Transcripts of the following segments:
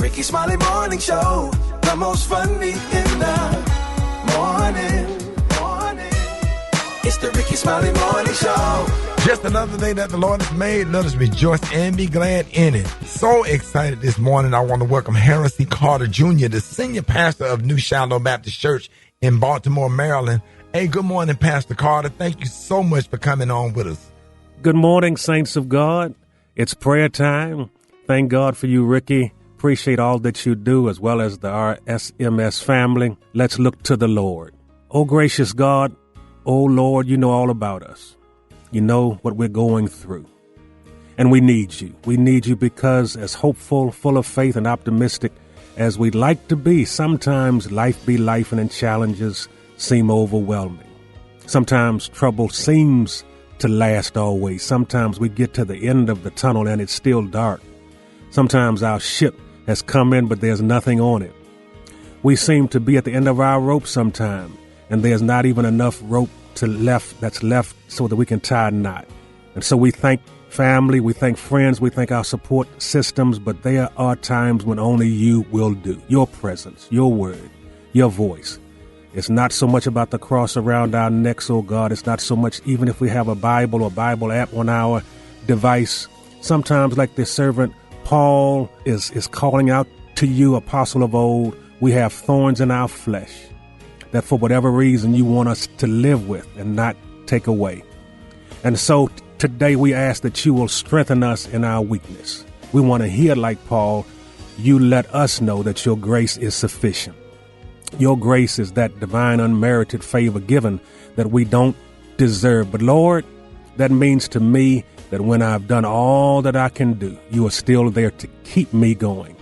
Rickey Smiley Morning Show. The most funny in the morning. It's the Rickey Smiley Morning Show. Just another day that the Lord has made. Let us rejoice and be glad in it. So excited this morning. I want to welcome Harold C. Carter Jr., the senior pastor of New Shiloh Baptist Church in Baltimore, Maryland. Hey, good morning, Pastor Carter. Thank you so much for coming on with us. Good morning, saints of God. It's prayer time. Thank God for you, Rickey. Appreciate all that you do, as well as the RSMS family. Let's look to the Lord. Oh, gracious God, oh, Lord, you know all about us. You know what we're going through. And we need you. We need you because as hopeful, full of faith, and optimistic as we'd like to be, sometimes life be life and challenges seem overwhelming. Sometimes trouble seems to last always. Sometimes we get to the end of the tunnel and it's still dark. Sometimes our ship has come in, but there's nothing on it. We seem to be at the end of our rope sometime, and there's not even enough rope that's left so that we can tie a knot. And so we thank family, we thank friends, we thank our support systems, but there are times when only you will do. Your presence, your word, your voice. It's not so much about the cross around our necks, oh God. It's not so much even if we have a Bible or Bible app on our device. Sometimes, like the servant Paul is calling out to you, apostle of old, we have thorns in our flesh that for whatever reason you want us to live with and not take away. And so today we ask that you will strengthen us in our weakness. We want to hear, like Paul, you let us know that your grace is sufficient. Your grace is that divine unmerited favor given that we don't deserve. But Lord, that means to me that when I've done all that I can do, you are still there to keep me going.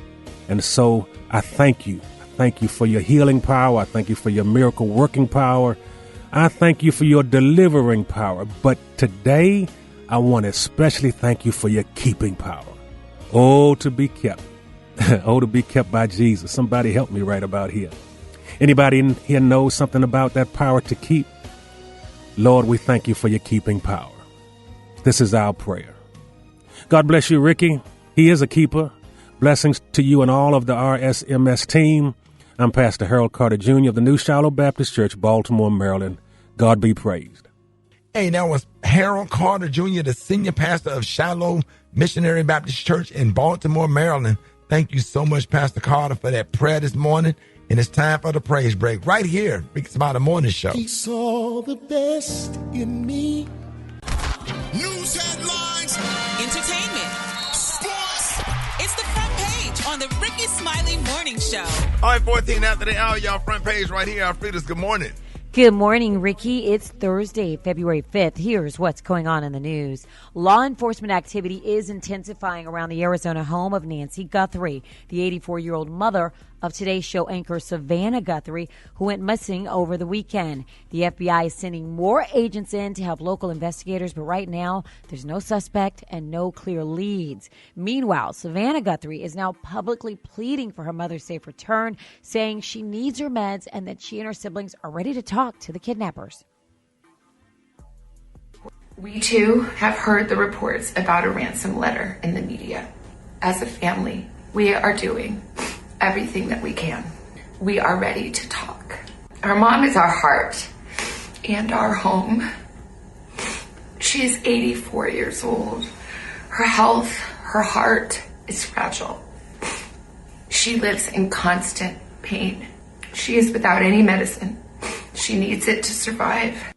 And so I thank you. I thank you for your healing power. I thank you for your miracle working power. I thank you for your delivering power. But today, I want to especially thank you for your keeping power. Oh, to be kept. Oh, to be kept by Jesus. Somebody help me right about here. Anybody in here knows something about that power to keep? Lord, we thank you for your keeping power. This is our prayer. God bless you, Rickey. He is a keeper. Blessings to you and all of the RSMS team. I'm Pastor Harold Carter Jr. of the New Shiloh Baptist Church, Baltimore, Maryland. God be praised. Hey, that was Harold Carter Jr., the senior pastor of Shiloh Missionary Baptist Church in Baltimore, Maryland. Thank you so much, Pastor Carter, for that prayer this morning. And it's time for the praise break right here. Rickey Smiley Morning Show. He saw the best in me. News headlines, entertainment, sports. It's the front page on the Rickey Smiley Morning Show. All right, 14 after the hour, y'all. Front page right here. Alfreda's good morning. Good morning, Rickey. It's Thursday, February 5th. Here's what's going on in the news. Law enforcement activity is intensifying around the Arizona home of Nancy Guthrie, the 84-year-old mother of Today's Show anchor Savannah Guthrie, who went missing over the weekend. The FBI is sending more agents in to help local investigators, but right now there's no suspect and no clear leads. Meanwhile, Savannah Guthrie is now publicly pleading for her mother's safe return, saying she needs her meds and that she and her siblings are ready to talk to the kidnappers. We too have heard the reports about a ransom letter in the media. As a family, we are doing everything that we can. We are ready to talk. Our mom is our heart and our home. She is 84 years old. Her health, her heart is fragile. She lives in constant pain. She is without any medicine. She needs it to survive.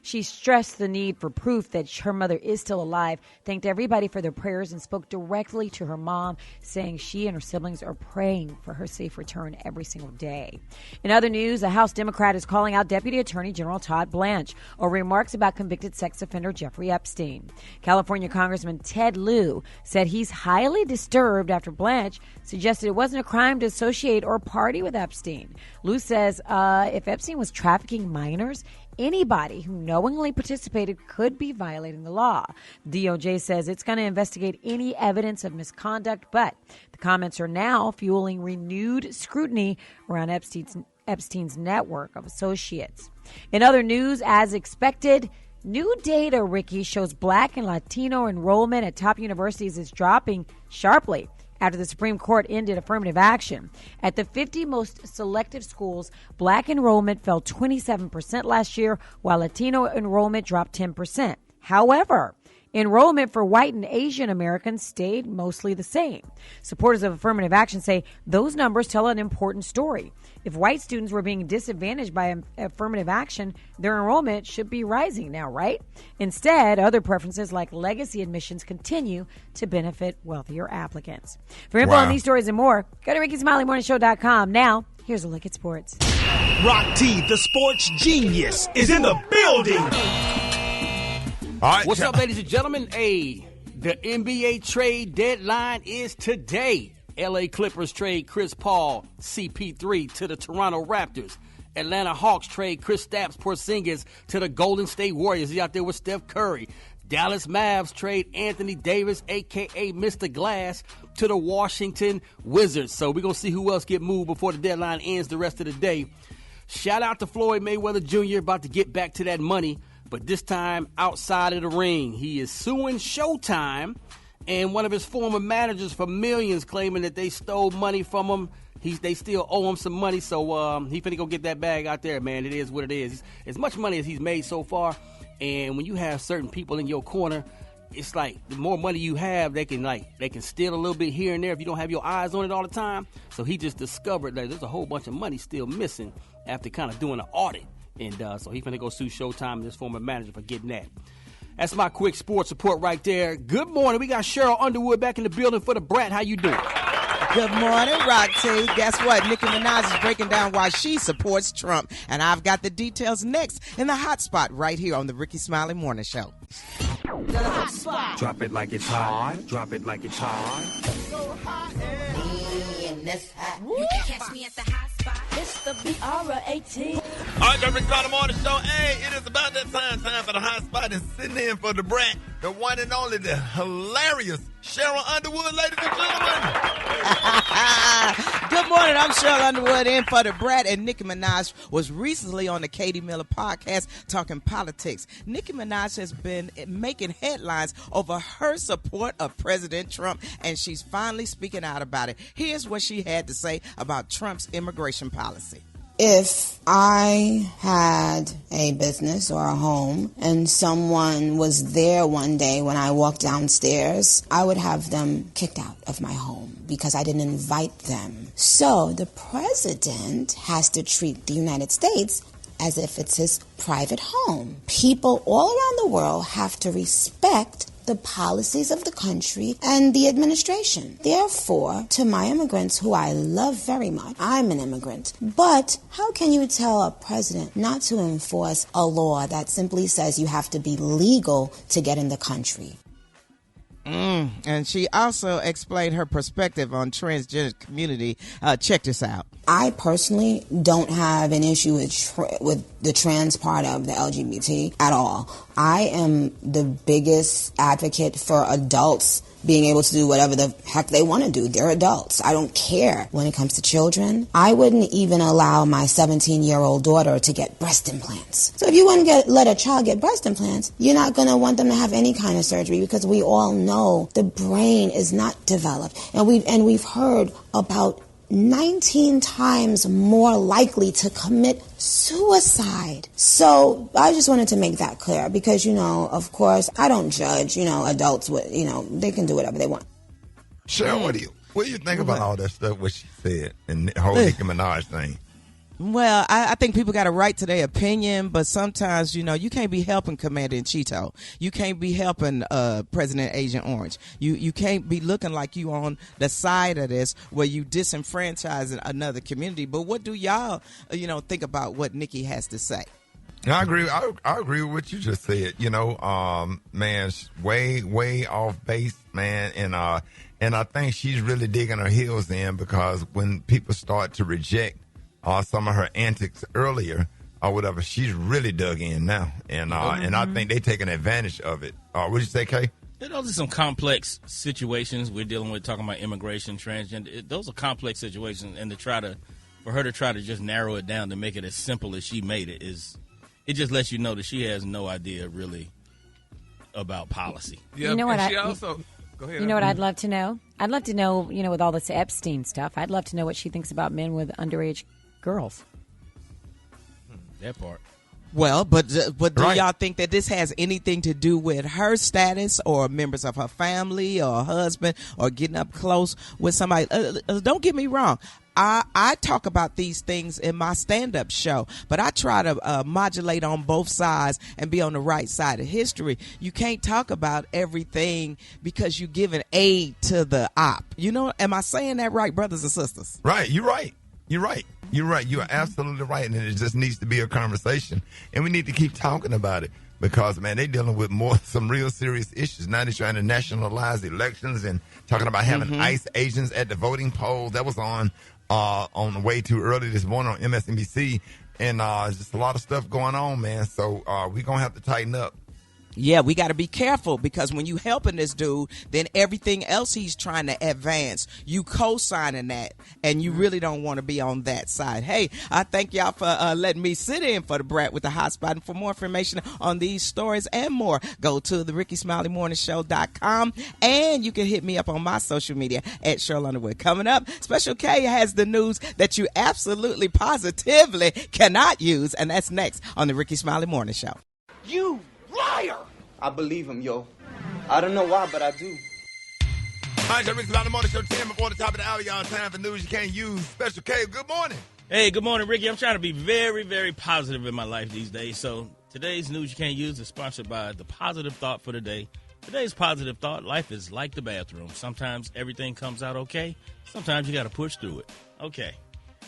She stressed the need for proof that her mother is still alive, thanked everybody for their prayers, and spoke directly to her mom, saying she and her siblings are praying for her safe return every single day. In other news, a House Democrat is calling out Deputy Attorney General Todd Blanche over remarks about convicted sex offender Jeffrey Epstein. California Congressman Ted Lieu said he's highly disturbed after Blanche suggested it wasn't a crime to associate or party with Epstein. Lieu says if Epstein was trafficking minors, anybody who knowingly participated could be violating the law. DOJ says it's going to investigate any evidence of misconduct, but the comments are now fueling renewed scrutiny around Epstein's network of associates. In other news, as expected, new data, Rickey, shows Black and Latino enrollment at top universities is dropping sharply after the Supreme Court ended affirmative action. At the 50 most selective schools, black enrollment fell 27% last year, while Latino enrollment dropped 10%. However, enrollment for white and Asian Americans stayed mostly the same. Supporters of affirmative action say those numbers tell an important story. If white students were being disadvantaged by affirmative action, their enrollment should be rising now, right? Instead, other preferences like legacy admissions continue to benefit wealthier applicants. For info on these stories and more, go to RickySmileyMorningShow.com. Now, here's a look at sports. Rock T, the sports genius, is in the building. All right, what's up, ladies and gentlemen? Hey, the NBA trade deadline is today. LA Clippers trade Chris Paul, CP3 to the Toronto Raptors. Atlanta Hawks trade Kristaps Porzingis to the Golden State Warriors. He's out there with Steph Curry. Dallas Mavs trade Anthony Davis, a.k.a. Mr. Glass, to the Washington Wizards. So we're going to see who else get moved before the deadline ends the rest of the day. Shout out to Floyd Mayweather Jr. about to get back to that money, but this time outside of the ring. He is suing Showtime and one of his former managers for millions, claiming that they stole money from him. They still owe him some money, so he finna go get that bag out there, man. It is what it is. As much money as he's made so far, and when you have certain people in your corner, it's like the more money you have, they can steal a little bit here and there if you don't have your eyes on it all the time. So he just discovered that there's a whole bunch of money still missing after kind of doing an audit. And so he's finna go sue Showtime and his former manager for getting that. That's my quick sports report right there. Good morning. We got Cheryl Underwood back in the building for the Brat. How you doing? Good morning, Rock T. Guess what? Nicki Minaj is breaking down why she supports Trump. And I've got the details next in the hot spot right here on the Rickey Smiley Morning Show. The hot spot. Drop it like it's hot. Drop it like it's hot. So hot in this hot. You can catch me at the hot spot. It's the BR18. All right, Rickey Smiley Morning Show. Hey, it is about that time for the hot spot and sitting in for the Brat, the one and only, the hilarious Cheryl Underwood, ladies and gentlemen. Good morning. I'm Cheryl Underwood in for the Brat, and Nicki Minaj was recently on the Katie Miller podcast talking politics. Nicki Minaj has been making headlines over her support of President Trump, and she's finally speaking out about it. Here's what she had to say about Trump's immigration policy. If I had a business or a home and someone was there one day when I walked downstairs, I would have them kicked out of my home because I didn't invite them. So the president has to treat the United States as if it's his private home. People all around the world have to respect the policies of the country and the administration. Therefore, to my immigrants, who I love very much, I'm an immigrant, but how can you tell a president not to enforce a law that simply says you have to be legal to get in the country? And she also explained her perspective on transgender community. Check this out. I personally don't have an issue with the trans part of the LGBT at all. I am the biggest advocate for adults being able to do whatever the heck they want to do. They're adults. I don't care. When it comes to children, I wouldn't even allow my 17-year-old daughter to get breast implants. So if you want to let a child get breast implants, you're not going to want them to have any kind of surgery, because we all know the brain is not developed. And we've heard about 19 times more likely to commit suicide. So I just wanted to make that clear because, of course, I don't judge, adults, they can do whatever they want. Cheryl, what do you think about all that stuff, what she said, and the whole Nicki Minaj thing? Well, I think people got a right to their opinion, but sometimes, you can't be helping Commander Cheeto. You can't be helping President Agent Orange. You can't be looking like you on the side of this where you disenfranchising another community. But what do y'all, think about what Nicki has to say? I agree. I agree with what you just said. Man, way off base, man, and I think she's really digging her heels in, because when people start to reject some of her antics earlier or whatever, she's really dug in now, and I think they're taking advantage of it. What did you say, Kay? Those are some complex situations we're dealing with, talking about immigration, transgender. Those are complex situations, and for her to try to just narrow it down to make it as simple as she made it it just lets you know that she has no idea really about policy. Yeah, you know what? She also Go ahead. You know what I'd love to know? I'd love to know, with all this Epstein stuff, I'd love to know what she thinks about men with underage girls. That part. Well, but do y'all think that this has anything to do with her status or members of her family or her husband or getting up close with somebody? Don't get me wrong. I talk about these things in my stand-up show, but I try to modulate on both sides and be on the right side of history. You can't talk about everything because you're giving aid to the op. Am I saying that right, brothers and sisters? Right, you're right. You're right. You're right. You're absolutely right. And it just needs to be a conversation. And we need to keep talking about it because, man, they're dealing with some real serious issues. Now they're trying to nationalize elections and talking about having ICE agents at the voting polls. That was on the way too early this morning on MSNBC. And just a lot of stuff going on, man. So we're going to have to tighten up. Yeah, we got to be careful because when you helping this dude, then everything else he's trying to advance, you co-signing that, and you really don't want to be on that side. Hey, I thank y'all for letting me sit in for the Brat with the hot spot. And for more information on these stories and more, go to the RickySmileyMorningShow.com, and you can hit me up on my social media at Cheryl Underwood. Coming up, Special K has the news that you absolutely positively cannot use, and that's next on the Rickey Smiley Morning Show. You liar! I believe him, yo. I don't know why, but I do. All right, Rickey Smiley Morning Show 10 before the top of the hour. Y'all time for news you can't use. Special K, good morning. Hey, good morning, Ricky. I'm trying to be very, very positive in my life these days. So today's news you can't use is sponsored by the Positive Thought for the Day. Today's positive thought: life is like the bathroom. Sometimes everything comes out okay. Sometimes you got to push through it. Okay.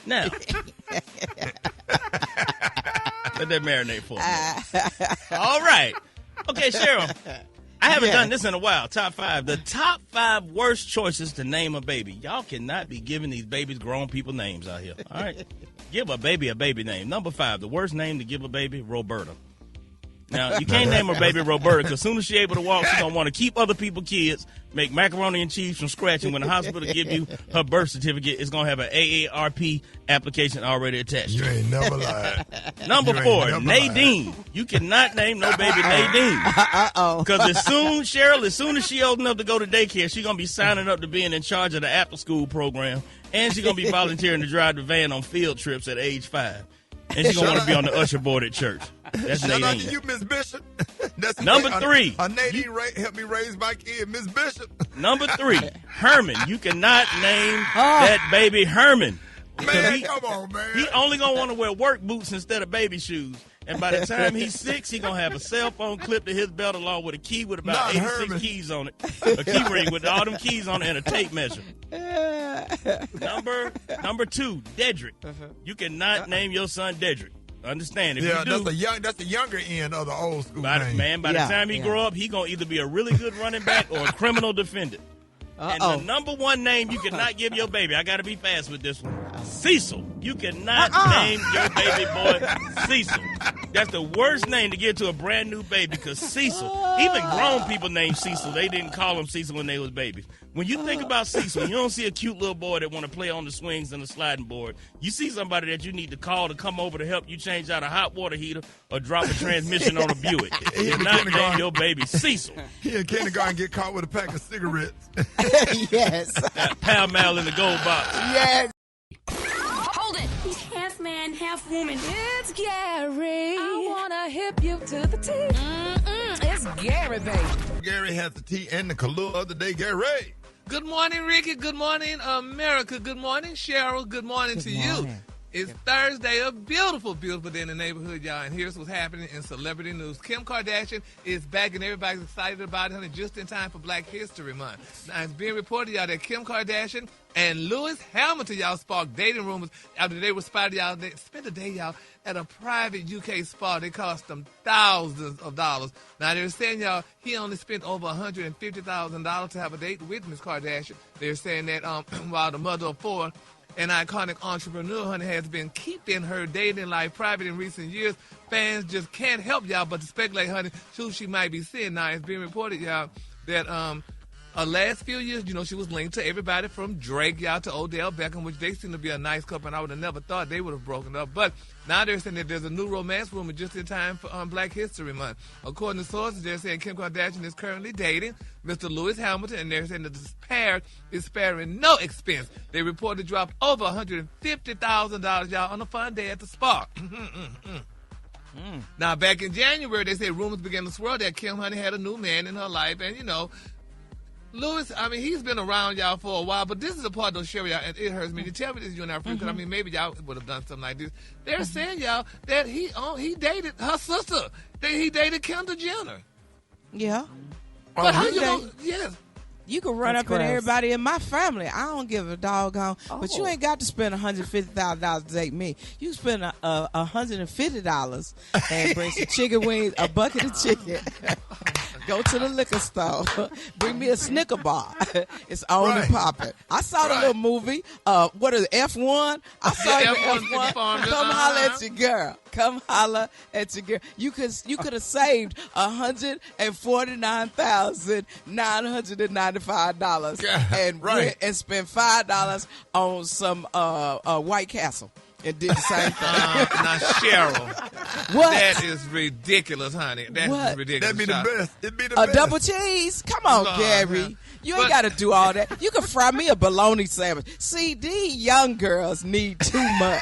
Now, let that marinate for me. All right. Okay, Cheryl. I haven't done this in a while. Top 5. The top 5 worst choices to name a baby. Y'all cannot be giving these babies grown people names out here. All right? Give a baby name. Number 5, the worst name to give a baby, Roberta. Now, you can't name her baby Roberta because as soon as she's able to walk, she's going to want to keep other people's kids, make macaroni and cheese from scratch, and when the hospital give you her birth certificate, it's going to have an AARP application already attached. You ain't never lied. Number 4, Nadine. Lied. You cannot name no baby Nadine. Uh-oh. Because as soon as she old enough to go to daycare, she's going to be signing up to being in charge of the after-school program, and she's going to be volunteering to drive the van on field trips at age 5. And she's going to want to be on the usher board at church. That's Shout out Nadine. to you, Miss Bishop. That's Number 3. Nadine helped me raise my kid, Miss Bishop. Number 3, Herman. You cannot name that baby Herman. Man, come on, man. He only going to want to wear work boots instead of baby shoes. And by the time he's 6, he's going to have a cell phone clipped to his belt along with a key with about 86 keys on it. A key ring with all them keys on it and a tape measure. Number 2, Dedrick. You cannot name your son Dedrick. Understand? If you do, that's the younger end of the old school name. Man, by the time he grow up, he going to either be a really good running back or a criminal defendant. And the number 1 name you cannot give your baby, I got to be fast with this one, Cecil. You cannot name your baby boy Cecil. That's the worst name to give to a brand new baby because Cecil, even grown people named Cecil, they didn't call him Cecil when they was babies. When you think about Cecil, you don't see a cute little boy that want to play on the swings and the sliding board. You see somebody that you need to call to come over to help you change out a hot water heater or drop a transmission on a Buick. You cannot name your baby Cecil. He in kindergarten get caught with a pack of cigarettes. Yes. Pall Mall in the gold box. Yes. Hold it. He's half man, half woman. It's Gary. I wanna hip you to the T. It's Gary, baby. Gary has the T and the Kahlua of the day. Gary. Good morning, Ricky. Good morning, America. Good morning, Cheryl. Good morning to you. It's Thursday, a beautiful, beautiful day in the neighborhood, y'all. And here's what's happening in celebrity news. Kim Kardashian is back, and everybody's excited about it, honey, just in time for Black History Month. Now, it's being reported, y'all, that Kim Kardashian and Lewis Hamilton, y'all, sparked dating rumors after they were spotted, y'all. They spent a day, y'all, at a private UK spa. They cost them thousands of dollars. Now, they're saying, y'all, he only spent over $150,000 to have a date with Ms. Kardashian. They're saying that while the mother of 4, an iconic entrepreneur, honey, has been keeping her dating life private in recent years. Fans just can't help, y'all, but to speculate, honey, who she might be seeing. Now, it's being reported, y'all, that Last few years, she was linked to everybody from Drake, y'all, to Odell Beckham, which they seem to be a nice couple, and I would have never thought they would have broken up. But now they're saying that there's a new romance rumor just in time for Black History Month. According to sources, they're saying Kim Kardashian is currently dating Mr. Lewis Hamilton, and they're saying that the pair is sparing no expense. They reportedly dropped over $150,000, y'all, on a fun day at the spa. Now, back in January, they said rumors began to swirl that Kim, honey, had a new man in her life, and, Lewis, he's been around y'all for a while, but this is the part that'll show y'all, and it hurts me to tell me this, you and our friends, because maybe y'all would have done something like this. They're saying, y'all, that he dated her sister. He dated Kendall Jenner. Yeah. But how you know? Yes. You can run up on everybody in my family. I don't give a doggone. But you ain't got to spend $150,000 to date me. You spend $150 and bring some chicken wings, a bucket of chicken. Go to the liquor store. Bring me a Snicker bar. It's on and popping. I saw the little movie. What is it, F1? I saw the F1. Come holler at your girl. Come holler at your girl. You could have saved $149,995 and went and spent $5 on some White Castle. And did the same thing. Now, Cheryl, what? That is ridiculous, honey. That is ridiculous. That'd be the best. It'd be the best. A double cheese? Come on, Gary. You ain't got to do all that. You can fry me a bologna sandwich. See, these young girls need too much.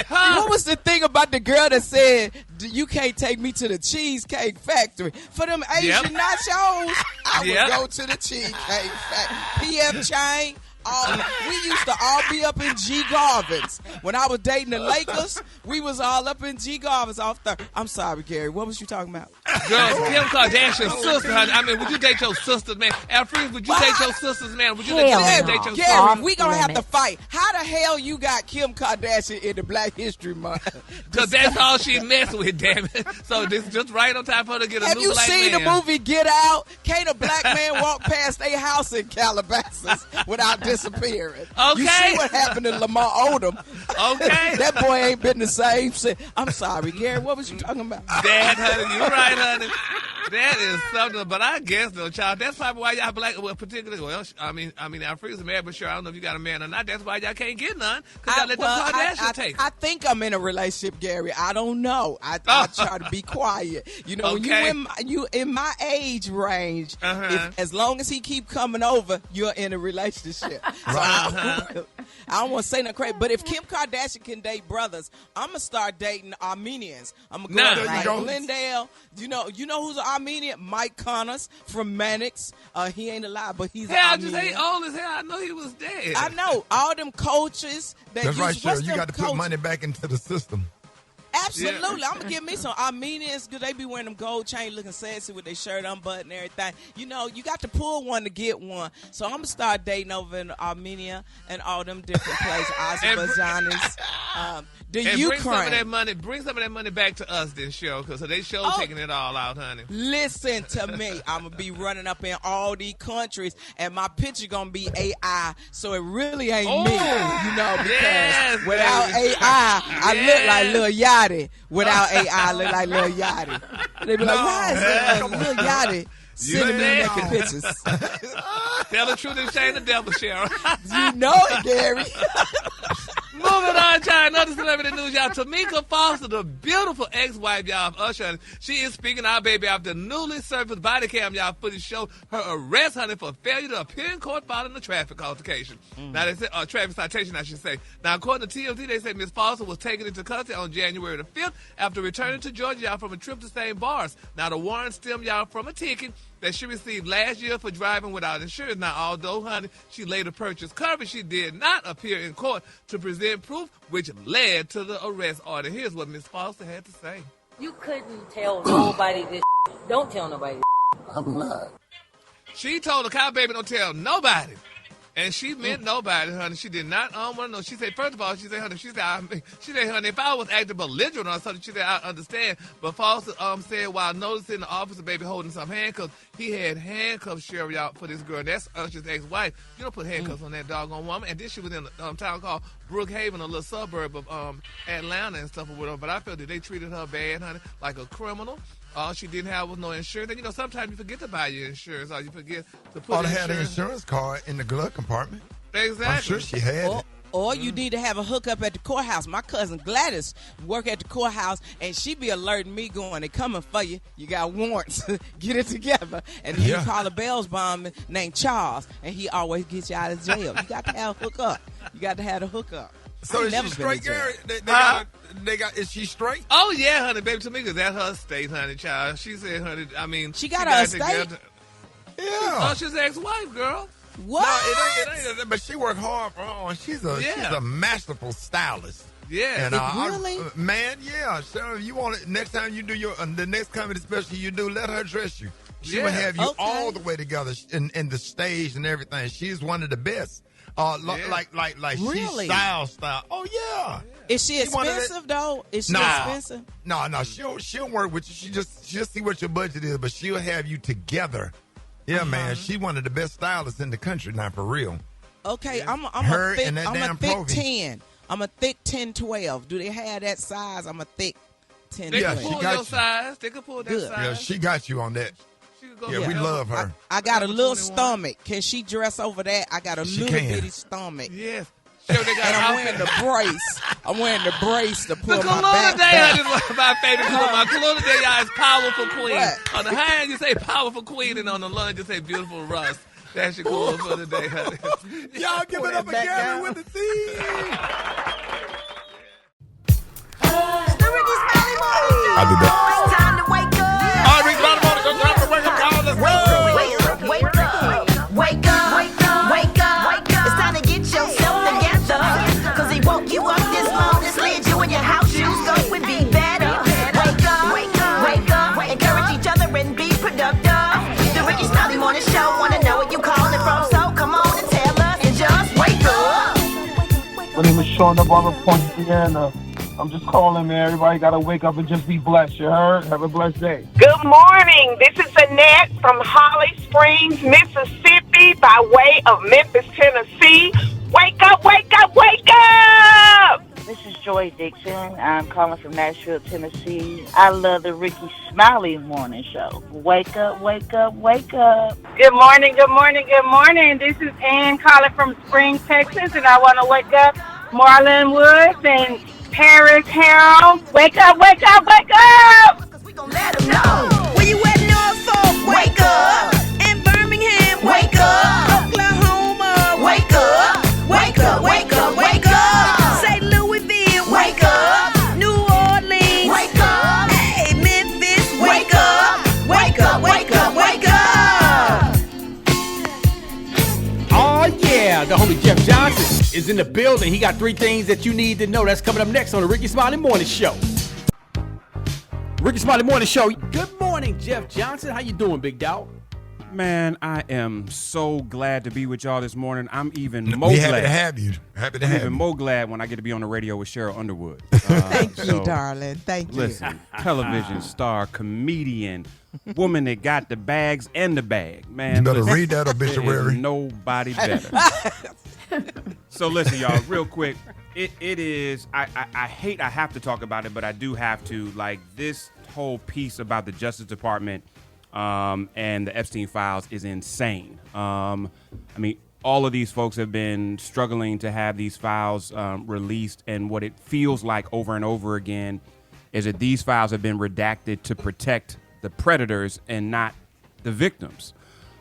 What was the thing about the girl that said, you can't take me to the Cheesecake Factory? For them Asian nachos, I would go to the Cheesecake Factory. P.F. Chang. We used to all be up in G. Garvin's. When I was dating the Lakers, we was all up in G. Garvin's off there. I'm sorry, Gary. What was you talking about? Girls, Kim Kardashian's sister, honey. Would you date your sisters, man? Alfred, would you date your sisters, man? Would you date your sisters? Gary, we gonna have to fight. How the hell you got Kim Kardashian in the Black History Month? Because that's all she messed with, damn it. So this just right on time for her to get a new black man. Have you seen the movie Get Out? Can't a black man walk past their house in Calabasas without disappearing? Okay. You see what happened to Lamar Odom? Okay. That boy ain't been the same since. I'm sorry, Gary. What was you talking about? Dad, honey, you're right, honey. That is something, but I guess though, child, that's probably why y'all black, particularly. Well, our freaks are married, but sure, I don't know if you got a man or not. That's why y'all can't get none because y'all let the Kardashians take. I think I'm in a relationship, Gary. I don't know. I try to be quiet. When you in my age range, as long as he keep coming over, you're in a relationship. So I don't want to say nothing crazy, but if Kim Kardashian can date brothers, I'm gonna start dating Armenians. I'm gonna go to Glendale. You know who's an Armenian? Mike Connors from Mannix. He ain't alive, but he's an Armenian. Just ain't old as hell. I know he was dead. I know all them coaches. That's right, Cheryl. You got to put money back into the system. Absolutely. I'm going to give me some Armenians because they be wearing them gold chain looking sassy with their shirt unbuttoned and everything. You got to pull one to get one. So I'm going to start dating over in Armenia and all them different places, Azerbaijanis, the Ukraine. Bring some of that money back to us then, Cheryl, because they taking it all out, honey. Listen to me. I'm going to be running up in all these countries, and my picture going to be AI, so it really ain't me, because without AI, I look like Lil Yachty. Without AI, I look like Lil Yachty. They be like, why is Lil Yachty sending me naked pictures? Tell the truth and shame the devil, Cheryl. You know it, Gary. Moving on, y'all. Another celebrity news, y'all. Tamika Foster, the beautiful ex-wife, y'all, of Usher. She is speaking our baby after newly surfaced body cam, y'all, footage showed her arrest, honey, for failure to appear in court following a traffic altercation. Now, they said, traffic citation, I should say. Now, according to TMZ, they say Miss Foster was taken into custody on January the 5th after returning to Georgia, y'all, from a trip to St. Bars. Now, the warrant stemmed, y'all, from a ticket that she received last year for driving without insurance. Now, although, honey, she later purchased coverage, she did not appear in court to present proof, which led to the arrest order. Here's what Miss Foster had to say. You couldn't tell nobody this. Don't tell nobody this. I'm not. She told the cow baby, don't tell nobody. And she meant nobody, honey. She did not want to know. She said, first of all, honey, honey, if I was acting belligerent or something, she said, I understand. But Foster said while noticing the officer baby holding some handcuffs, he had handcuffs, Cheryl, out for this girl. That's Usher's ex-wife. You don't put handcuffs on that doggone woman. And then she was in a town called Brookhaven, a little suburb of Atlanta and stuff or whatever. But I felt that they treated her bad, honey, like a criminal. All she didn't have was no insurance. And, sometimes you forget to buy your insurance, or you forget to put Or had an insurance card in the glove compartment. Exactly. I'm sure she had it. Or you need to have a hookup at the courthouse. My cousin Gladys work at the courthouse, and she be alerting me going, they coming for you. You got warrants. Get it together. And then you call a bail's bond named Charles, and he always gets you out of jail. You got to have a hookup. You got to have a hookup. So is she straight, Gary? Is she straight? Oh, yeah, honey. Baby Tamika, that's her estate, honey, child. She said, honey, I mean. She got her estate? Yeah. Oh, she's ex-wife, girl. What? No, it ain't. But she worked hard for her. She's a masterful stylist. Yeah. And really? Man, yeah. So if you want it, next time you do the next comedy special you do, let her dress you. She will have you all the way together in the stage and everything. She's one of the best. Like really? She's style. Oh yeah. Is she expensive though? Is she expensive? No. She'll work with you. She'll see what your budget is, but she'll have you together. Yeah, man. She's one of the best stylists in the country now, for real. Okay, I'm a thick 10. I'm a thick 10, 12. Do they have that size? I'm a thick 10, 12. They can pull your size. They can pull that size. Yeah, she got you on that. Yeah, we love her. I got a little stomach. Can she dress over that? I got a little bitty stomach. Yes. And I'm wearing the brace. I'm wearing the brace to pull the my back back. is one of my favorite. My Kaluna Day is powerful queen. What? On the high end, you say powerful queen, and on the low end, you say beautiful Russ. That's your cool for the day, honey. Y'all give it up for Gary with the T. It's the Rickey Smiley Morning Show. I'll be back. It's time to wake up. All right, Rickey Smiley Morning Show. Time to wake up, y'all. Let's go. Wake up. Wake up. Wake up. Wake up. Wake up. It's time to get yourself together. Cause he woke you up this morning, slid you in your house shoes, go and be better. Wake up. Wake up. Wake up. Encourage each other and be productive. The Rickey Smiley Morning Show. Wanna know where you calling from? So come on and tell us and just wake up. My name is Sean up on the point, Indiana. I'm just calling, man. Everybody got to wake up and just be blessed. You heard? Have a blessed day. Good morning. This is Annette from Holly Springs, Mississippi, by way of Memphis, Tennessee. Wake up, wake up, wake up! This is Joy Dixon. I'm calling from Nashville, Tennessee. I love the Rickey Smiley Morning Show. Wake up, wake up, wake up. Good morning, good morning, good morning. This is Ann calling from Spring, Texas, and I want to wake up Marlon Woods and Paris Harold. Wake up, wake up, wake up! We gon' let them know. Where you at, Norfolk? Wake up. In Birmingham? Wake up. Oklahoma? Wake up. Wake up, wake up, wake up. St. Louisville? Wake up. New Orleans? Wake up. Hey, Memphis? Wake up. Wake up, wake up, wake up. Oh, yeah. The homie Jeff Johnson is in the building. He got 3 things that you need to know. That's coming up next on the Rickey Smiley Morning Show. Rickey Smiley Morning Show. Good morning, Jeff Johnson. How you doing, big dog? Man, I am so glad to be with y'all this morning. I'm even more glad. Happy to have you. Happy to have you. Even more glad when I get to be on the radio with Cheryl Underwood. Thank you, darling. Thank you. Listen, television star, comedian, woman that got the bags and the bag. Man, you better read that obituary. Nobody better. So listen, y'all, real quick. It is, I hate I have to talk about it, but I do have to. Like, this whole piece about the Justice Department and the Epstein files is insane. I mean, all of these folks have been struggling to have these files released, and what it feels like over and over again is that these files have been redacted to protect the predators and not the victims.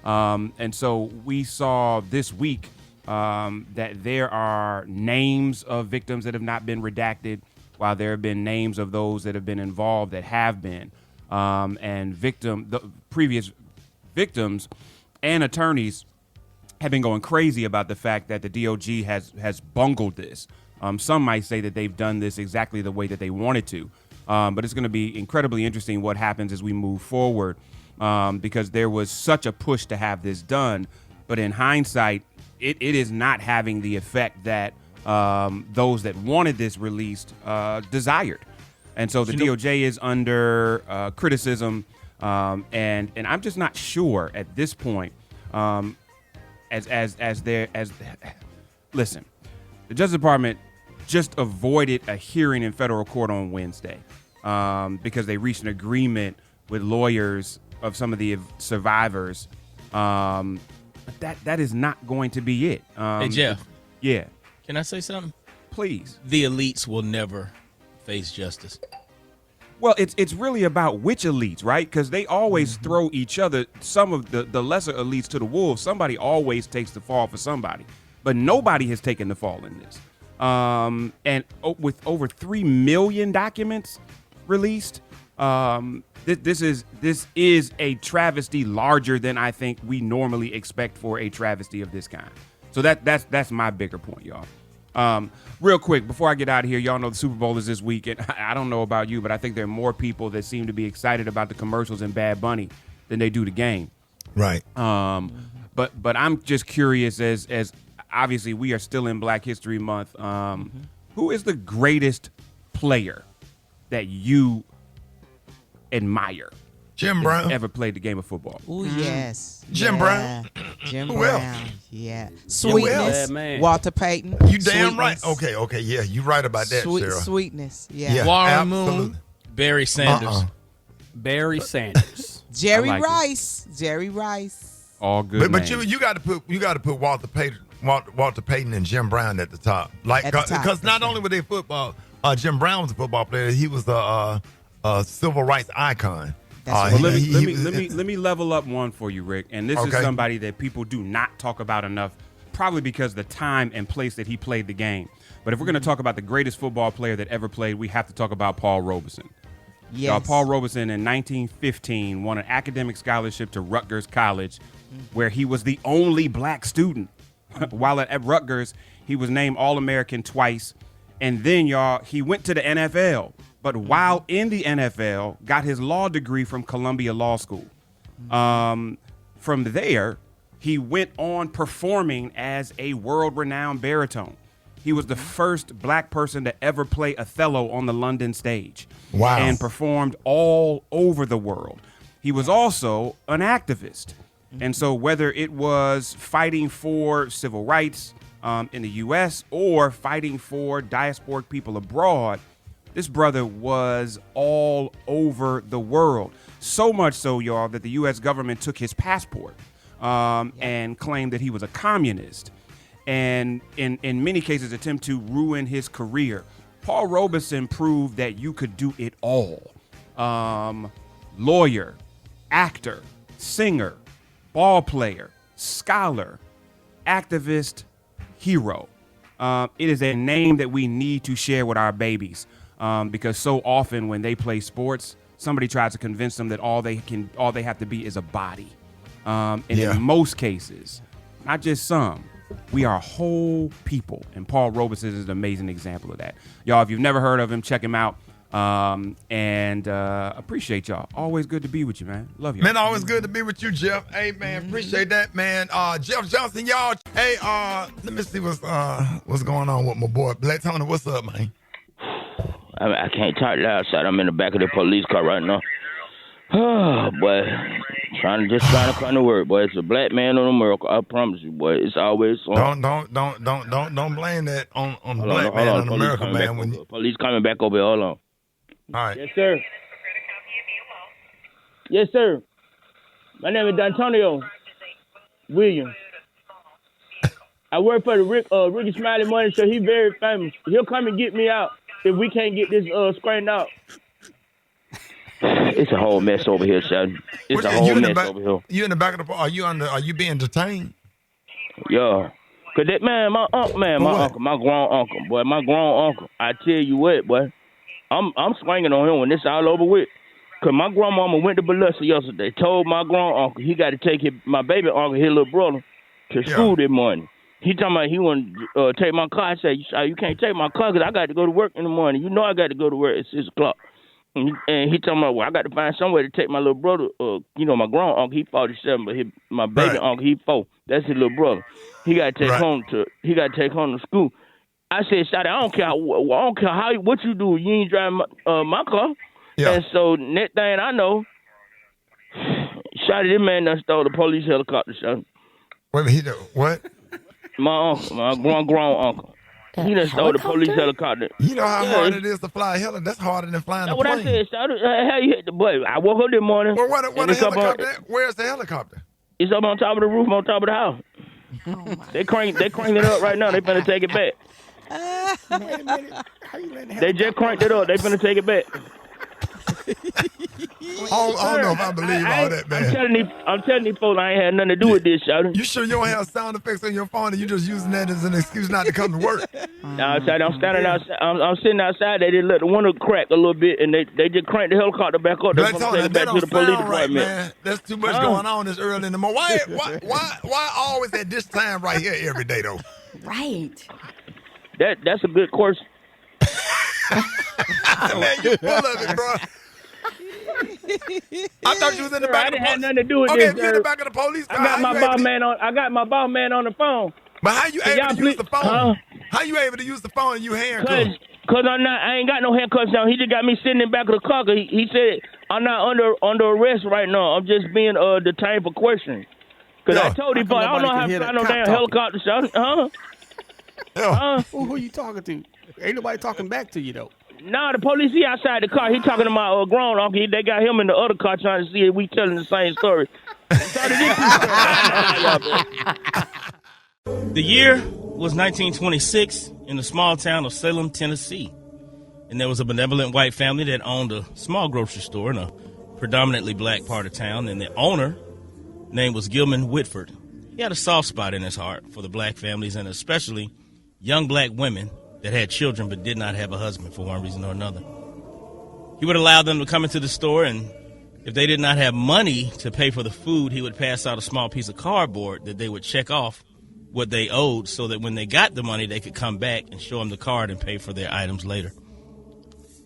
And so we saw this week that there are names of victims that have not been redacted, while there have been names of those that have been involved that have been. And the previous victims and attorneys have been going crazy about the fact that the DOJ has bungled this. Some might say that they've done this exactly the way that they wanted to. But it's going to be incredibly interesting what happens as we move forward, because there was such a push to have this done. But in hindsight, it is not having the effect that those that wanted this released desired. And so the DOJ is under criticism, and I'm just not sure at this point. Listen, the Justice Department just avoided a hearing in federal court on Wednesday because they reached an agreement with lawyers of some of the survivors. But that is not going to be it. Hey, Jeff. Yeah. Can I say something? Please. The elites will never face justice. Well, it's really about which elites, right? Because they always throw each other, some of the lesser elites to the wolves. Somebody always takes the fall for somebody. But nobody has taken the fall in this. And with over 3 million documents released, this is a travesty larger than I think we normally expect for a travesty of this kind. So that's my bigger point, y'all. Real quick, before I get out of here, y'all know the Super Bowl is this week, and I don't know about you, but I think there are more people that seem to be excited about the commercials and Bad Bunny than they do the game. Right. But I'm just curious, as obviously we are still in Black History Month, who is the greatest player that you admire? Jim Brown. Ever played the game of football? Oh, yes. Jim Brown. Jim Who Brown. else? Yeah. Sweetness. man. Walter Payton. You damn right. Sweetness. Okay. Yeah, you right about that, Sarah. Sweetness. Yeah. Warren absolutely. Moon. Barry Sanders. Barry Sanders. Jerry I like Rice. Jerry Rice. All good. But you got to put Walter Payton and Jim Brown at the top. Like, At the top, because not that's only were they football, Jim Brown was a football player. He was a civil rights icon. Well, let me level up one for you, Rick. And this is somebody that people do not talk about enough, probably because of the time and place that he played the game. But if we're going to talk about the greatest football player that ever played, we have to talk about Paul Robeson. Yes. Paul Robeson in 1915 won an academic scholarship to Rutgers College, where he was the only black student. While at Rutgers, he was named All-American twice. And then, he went to the NFL. But while in the NFL, got his law degree from Columbia Law School. From there, he went on performing as a world-renowned baritone. He was the first black person to ever play Othello on the London stage. Wow. And performed all over the world. He was also an activist. And so whether it was fighting for civil rights in the U.S. or fighting for diasporic people abroad, this brother was all over the world. So much so, y'all, that the U.S. government took his passport and claimed that he was a communist. And in many cases, attempt to ruin his career. Paul Robeson proved that you could do it all. Lawyer, actor, singer, ball player, scholar, activist, hero. It is a name that we need to share with our babies. Because so often when they play sports, somebody tries to convince them that all they have to be is a body. In most cases, not just some, we are whole people. And Paul Robeson is an amazing example of that. Y'all, if you've never heard of him, check him out. And appreciate y'all. Always good to be with you, man. Love you. Man, always good to be with you, Jeff. Hey, man, appreciate that, man. Jeff Johnson, y'all. Hey, let me see what's going on with my boy Black Tony. What's up, man? I can't talk loud outside. I'm in the back of the police car right now. Oh, boy. Trying to come to work, boy. It's a black man on America. I promise you, boy. It's always on. Don't blame that on black man on America, man. Police coming back over here. Hold on. All right. Yes, sir. Yes, sir. My name is D'Antonio Williams. I work for the Rickey Smiley Morning Show. He's very famous. He'll come and get me out if we can't get this straightened out. It's a whole mess over here, son. It's a whole mess over here. You in the back of the car? Are you being detained? Yeah. Cause that man, my uncle, my grown uncle, boy, my grown uncle. I tell you what, boy, I'm swinging on him when this all over with. Cause my grandmama went to Biloxi yesterday. Told my grown uncle he got to take my baby uncle, his little brother, to school this morning. He talking about he want to take my car. I said, you can't take my car because I got to go to work in the morning. You know I got to go to work at 6 o'clock. And he talking about, well, I got to find somewhere to take my little brother. My grown uncle, he 47, but my baby uncle, he 4. That's his little brother. He got to take home to school. I said, Shotty, I don't care what you do. You ain't driving my car. Yeah. And so next thing I know, Shotty, this man done stole the police helicopter, Shotty. Wait a minute, what? My uncle, my grown uncle. He done stole the police helicopter. You know how hard it is to fly a helicopter? That's harder than flying a what plane. I said, how you hit the boy? I woke up this morning. Well, what a helicopter? Where's the helicopter? It's up on top of the roof, on top of the house. They cranked it up right now. They finna take it back. Wait a minute. How you letting They just cranked it up. They finna take it back. I don't know if I believe all that, man. I'm telling these folks I ain't had nothing to do with this, Shawty. You sure you don't have sound effects on your phone and you just using that as an excuse not to come to work? No, I'm standing outside. I'm sitting outside. They just let the window crack a little bit, and they just cranked the helicopter back up. They're gonna take it back to the police department. Right, man. There's too much going on this early in the morning. Why always at this time right here every day though? Right. That's a good question. Man, you full of it, bro. I thought you was in the back. I didn't have nothing to do with this. Okay, if you're in the back of the police car, I got my boss man on the phone. But how you able to use the phone? How you able to use the phone and you handcuffed? Cause I ain't got no handcuffs now. He just got me sitting in the back of the car. He said I'm not under arrest right now. I'm just being detained for questioning. Cause I told him, I don't know how to fly no damn helicopter shot. Who you talking to? Ain't nobody talking back to you though. Nah, the police, he outside the car. He talking to my grown uncle. They got him in the other car trying to see if we telling the same story. The year was 1926 in the small town of Salem, Tennessee. And there was a benevolent white family that owned a small grocery store in a predominantly black part of town. And the owner, name was Gilman Whitford. He had a soft spot in his heart for the black families and especially young black women that had children but did not have a husband for one reason or another. He would allow them to come into the store, and if they did not have money to pay for the food, he would pass out a small piece of cardboard that they would check off what they owed so that when they got the money, they could come back and show him the card and pay for their items later.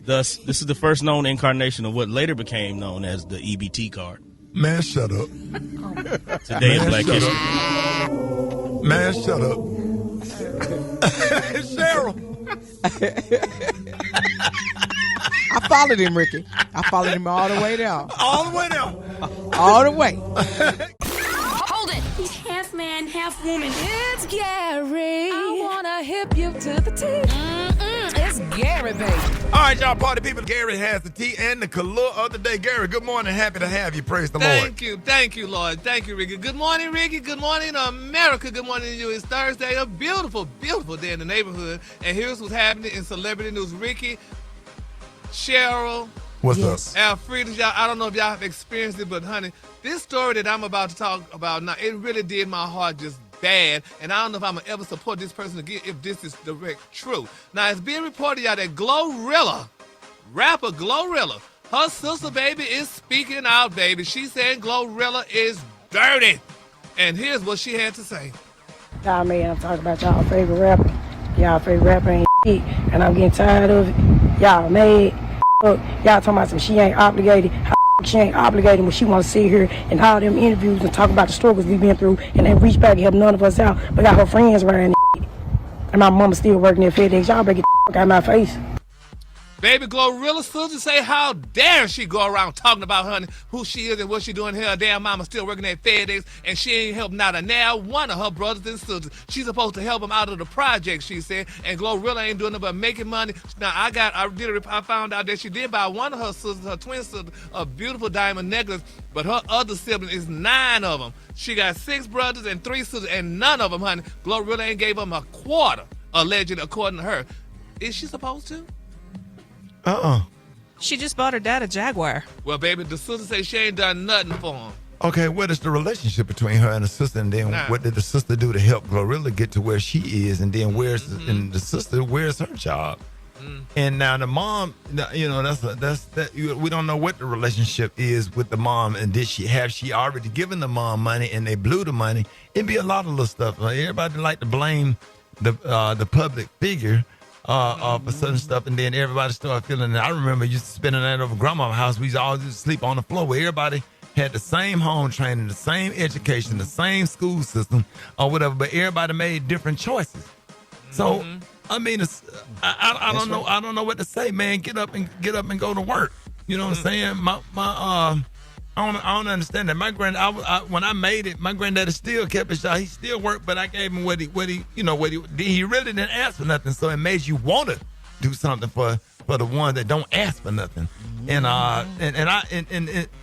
Thus, this is the first known incarnation of what later became known as the EBT card. Man, shut up. Today in Black History. Man, shut up. Cheryl. I followed him, Ricky. I followed him all the way down. All the way down. All the way. Hold it. He's half man, half woman. It's Gary. I wanna hip you to the T. It's Gary, baby. All right, y'all party people. Gary has the tea and the color of the day. Gary, good morning. Happy to have you. Praise the Lord. Thank you, Lord. Thank you, Ricky. Good morning, Ricky. Good morning, America. Good morning to you. It's Thursday, a beautiful, beautiful day in the neighborhood. And here's what's happening in celebrity news. Ricky, Cheryl, what's up? Alfreda, y'all. I don't know if y'all have experienced it, but honey, this story that I'm about to talk about now, it really did my heart just bad, and I don't know if I'm gonna ever support this person again if this is direct true. Now, it's being reported y'all that Glorilla, rapper Glorilla, her sister baby is speaking out, baby. She's saying Glorilla is dirty, and here's what she had to say. Y'all man, I'm talking about y'all favorite rapper. Y'all favorite rapper ain't shit, and I'm getting tired of it. Y'all mad. Y'all talking about some she ain't obligated. She ain't obligated when she want to sit here and all them interviews and talk about the struggles we've been through and then reach back and help none of us out. But got her friends around and my mama still working at FedEx. Y'all better get the fuck out of my face. Baby Glorilla's sister say how dare she go around talking about honey, who she is and what she doing here. Her damn mama still working at FedEx and she ain't helping out now one of her brothers and sisters. She's supposed to help them out of the project, she said, and Glorilla ain't doing it but making money. Now I found out that she did buy one of her sisters, her twin sister, a beautiful diamond necklace, but her other sibling is 9 of them. She got 6 brothers and 3 sisters, and none of them, honey, Glorilla ain't gave them a quarter, allegedly, according to her. Is she supposed to? She just bought her dad a Jaguar. Well, baby, the sister say she ain't done nothing for him. Okay, what is the relationship between her and the sister? And then what did the sister do to help Glorilla get to where she is? And then and the sister, where's her job? And now the mom, you know, we don't know what the relationship is with the mom. And did she already given the mom money and they blew the money? It'd be a lot of little stuff. Like, everybody like to blame the public figure for certain stuff, and then everybody started feeling it. I remember used to spending that over grandma's house. We used to all just sleep on the floor where everybody had the same home training, the same education, the same school system, or whatever, but everybody made different choices. So, I mean, I don't know. I don't know what to say, man. Get up and go to work. You know what I'm saying? I don't understand that. My when I made it, my granddaddy still kept his job. He still worked, but I gave him what he he really didn't ask for nothing. So it made you want to do something for the ones that don't ask for nothing. And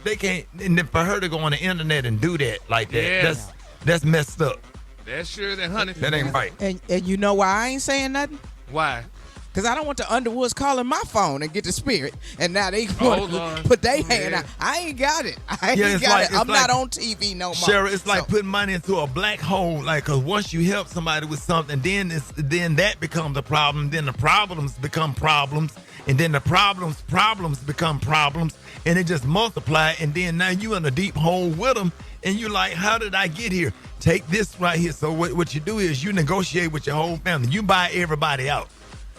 they can't. And then for her to go on the internet and do that like that, that's messed up. That's sure that, honey. That ain't right. And you know why I ain't saying nothing? Why? Because I don't want the Underwoods calling my phone and get the spirit. And now they want to put their hand out. I ain't got it. I'm not on TV no more. Cheryl, it's like putting money into a black hole. Like, because once you help somebody with something, then that becomes a problem. Then the problems become problems. And then the problems become problems. And it just multiply. And then now you in a deep hole with them. And you're like, how did I get here? Take this right here. So what you do is you negotiate with your whole family. You buy everybody out.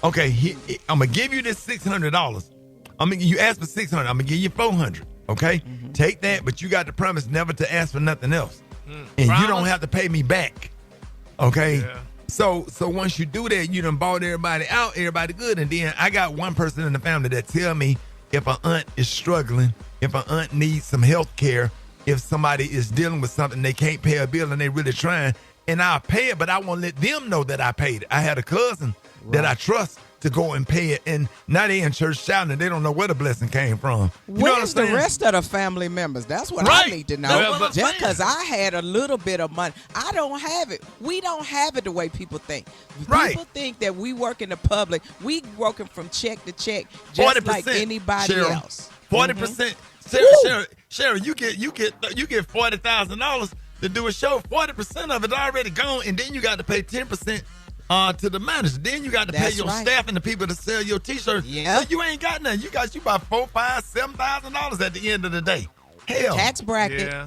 Okay, I'm gonna give you this $600. You asked for $600. I'm gonna give you $400. Okay, take that, but you got the promise never to ask for nothing else, and you don't have to pay me back. Okay, so once you do that, you done bought everybody out, everybody good, and then I got one person in the family that tell me if an aunt is struggling, if an aunt needs some health care, if somebody is dealing with something they can't pay a bill and they really trying, and I'll pay it, but I won't let them know that I paid it. I had a cousin that I trust to go and pay it, and now they in church shouting and they don't know where the blessing came from. Where's the rest of the family members? That's what I need to know. Just because I had a little bit of money, I don't have it. We don't have it the way people think. People think that we work in the public. We working from check to check, just like anybody else. 40%. Cheryl, you get $40,000 to do a show. 40% of it already gone, and then you got to pay 10%. To the manager. Then you got to pay your staff and the people to sell your T-shirts. So you ain't got nothing. You about $4,000, $5,000, $7,000 at the end of the day. Hell. Tax bracket.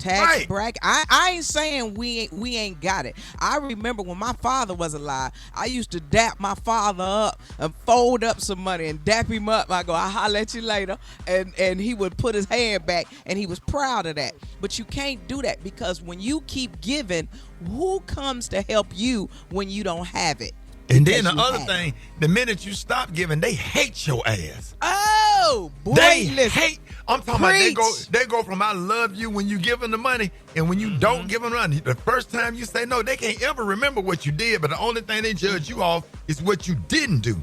I ain't saying we ain't got it. I remember when my father was alive, I used to dap my father up and fold up some money and dap him up. I go, I'll holler at you later. And he would put his hand back, and he was proud of that. But you can't do that, because when you keep giving, who comes to help you when you don't have it? And then the other thing, the minute you stop giving, they hate your ass. Oh, boy, they hate. I'm talking about they go from I love you when you give them the money, and when you don't give them money, the first time you say no, they can't ever remember what you did, but the only thing they judge you off is what you didn't do.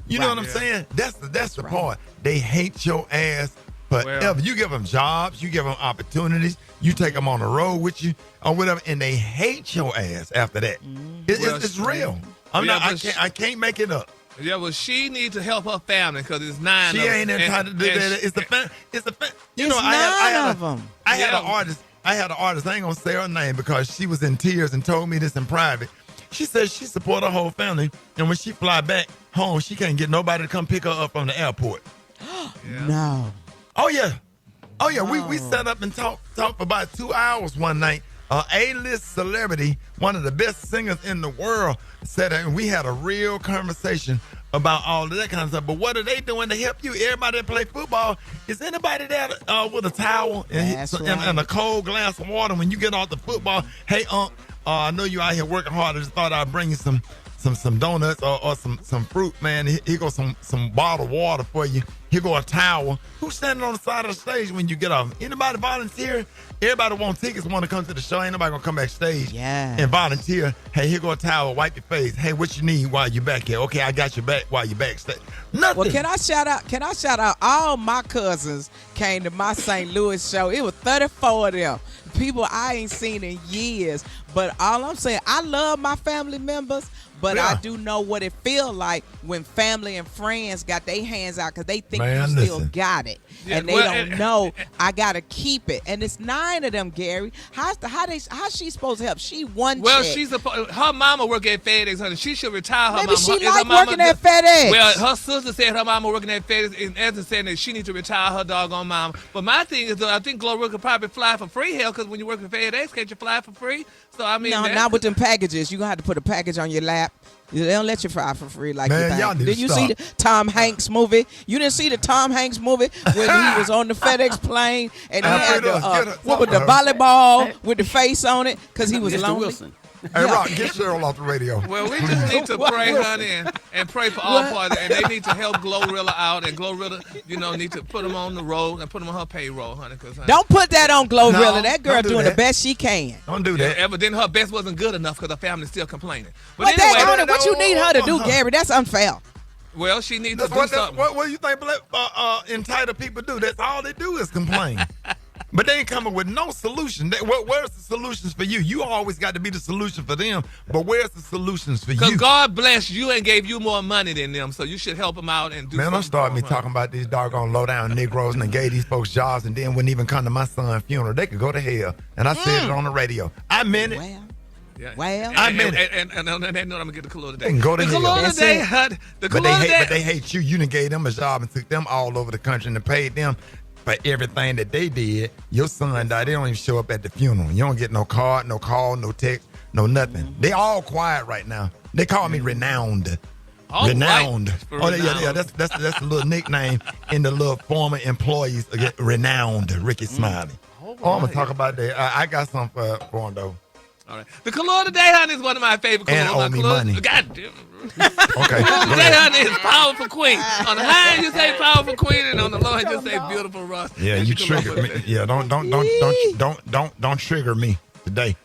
You know what I'm saying? That's the part. They hate your ass forever. You give them jobs, you give them opportunities, you take them on the road with you or whatever, and they hate your ass after that. It's real. I can't make it up. Yeah, well, she needs to help her family because it's 9 she of them. She ain't entitled to do that. It's the family. You know, I had an artist. I ain't gonna say her name because she was in tears and told me this in private. She says she support her whole family, and when she fly back home, she can't get nobody to come pick her up from the airport. No. Oh yeah. We sat up and talked for about 2 hours one night. A-list celebrity, one of the best singers in the world, said that, and we had a real conversation about all of that kind of stuff. But what are they doing to help you? Everybody that play football, is anybody there with a towel and a cold glass of water when you get off the football? Hey, I know you out here working hard. I just thought I'd bring you some donuts or some fruit, man. Here goes some bottled water for you. Here go a towel. Who's standing on the side of the stage when you get off? Anybody volunteer? Everybody want tickets, want to come to the show. Ain't nobody gonna come backstage and volunteer. Hey, here go a towel. Wipe your face. Hey, what you need while you back here? Okay, I got your back while you backstage. Nothing. Well, can I shout out all my cousins came to my St. Louis show. It was 34 of them. People I ain't seen in years. But all I'm saying, I love my family members, but I do know what it feel like when family and friends got their hands out because they think you still got it. Yeah, and they don't know I got to keep it. And it's 9 of them, Gary. How's she supposed to help? She one Well, check. her mama work at FedEx, honey. She should retire her Maybe mama. She like working at FedEx. Well, her sister said her mama working at FedEx, and Ezra said that she needs to retire her doggone mama. But my thing is, I think Gloria could probably fly for free hell, because when you work at FedEx, can't you fly for free? So I mean, no, not with them packages. You're going to have to put a package on your lap. They don't let you fly for free like that. Did you see the Tom Hanks movie? You didn't see the Tom Hanks movie when he was on the FedEx plane and he had the volleyball with the face on it because he was lonely? Hey, Rock, get Cheryl off the radio. Well, we just need to pray, honey, and pray for all parties. And they need to help Glorilla out. And Glorilla, need to put them on the road and put them on her payroll, honey. Don't put that on Glorilla. No, that girl doing the best she can. Don't do that. Evidently, her best wasn't good enough because her family's still complaining. But anyway, what you need her to do, Gary? That's unfair. Well, she needs to do something. What do you think entitled people do? That's all they do is complain. But they ain't coming with no solution. Where's the solutions for you? You always got to be the solution for them, but where's the solutions for you? Because God bless you and gave you more money than them, so you should help them out and do something. Man, don't start me talking about these doggone low-down Negroes and gave these folks jobs and then wouldn't even come to my son's funeral. They could go to hell. And I said it on the radio. I meant it. Well, I meant it. And I'm going to get the color today. They can go to hell. But they hate you. You done gave them a job and took them all over the country and paid them for everything that they did. Your son died. They don't even show up at the funeral. You don't get no card, no call, no text, no nothing. They all quiet right now. They call me Renowned. Renowned. Right. Yeah. That's a little nickname in the little former employees. Renowned Rickey Smiley. I'm gonna talk about that. I got something for him though. All right. The color today, honey, is one of my favorite colors. And owe me money. God damn. Okay. The color today, honey, is powerful queen. On the high you say powerful queen, and on the low you just say beautiful Ross. Yeah, you triggered me. Yeah, don't trigger me today.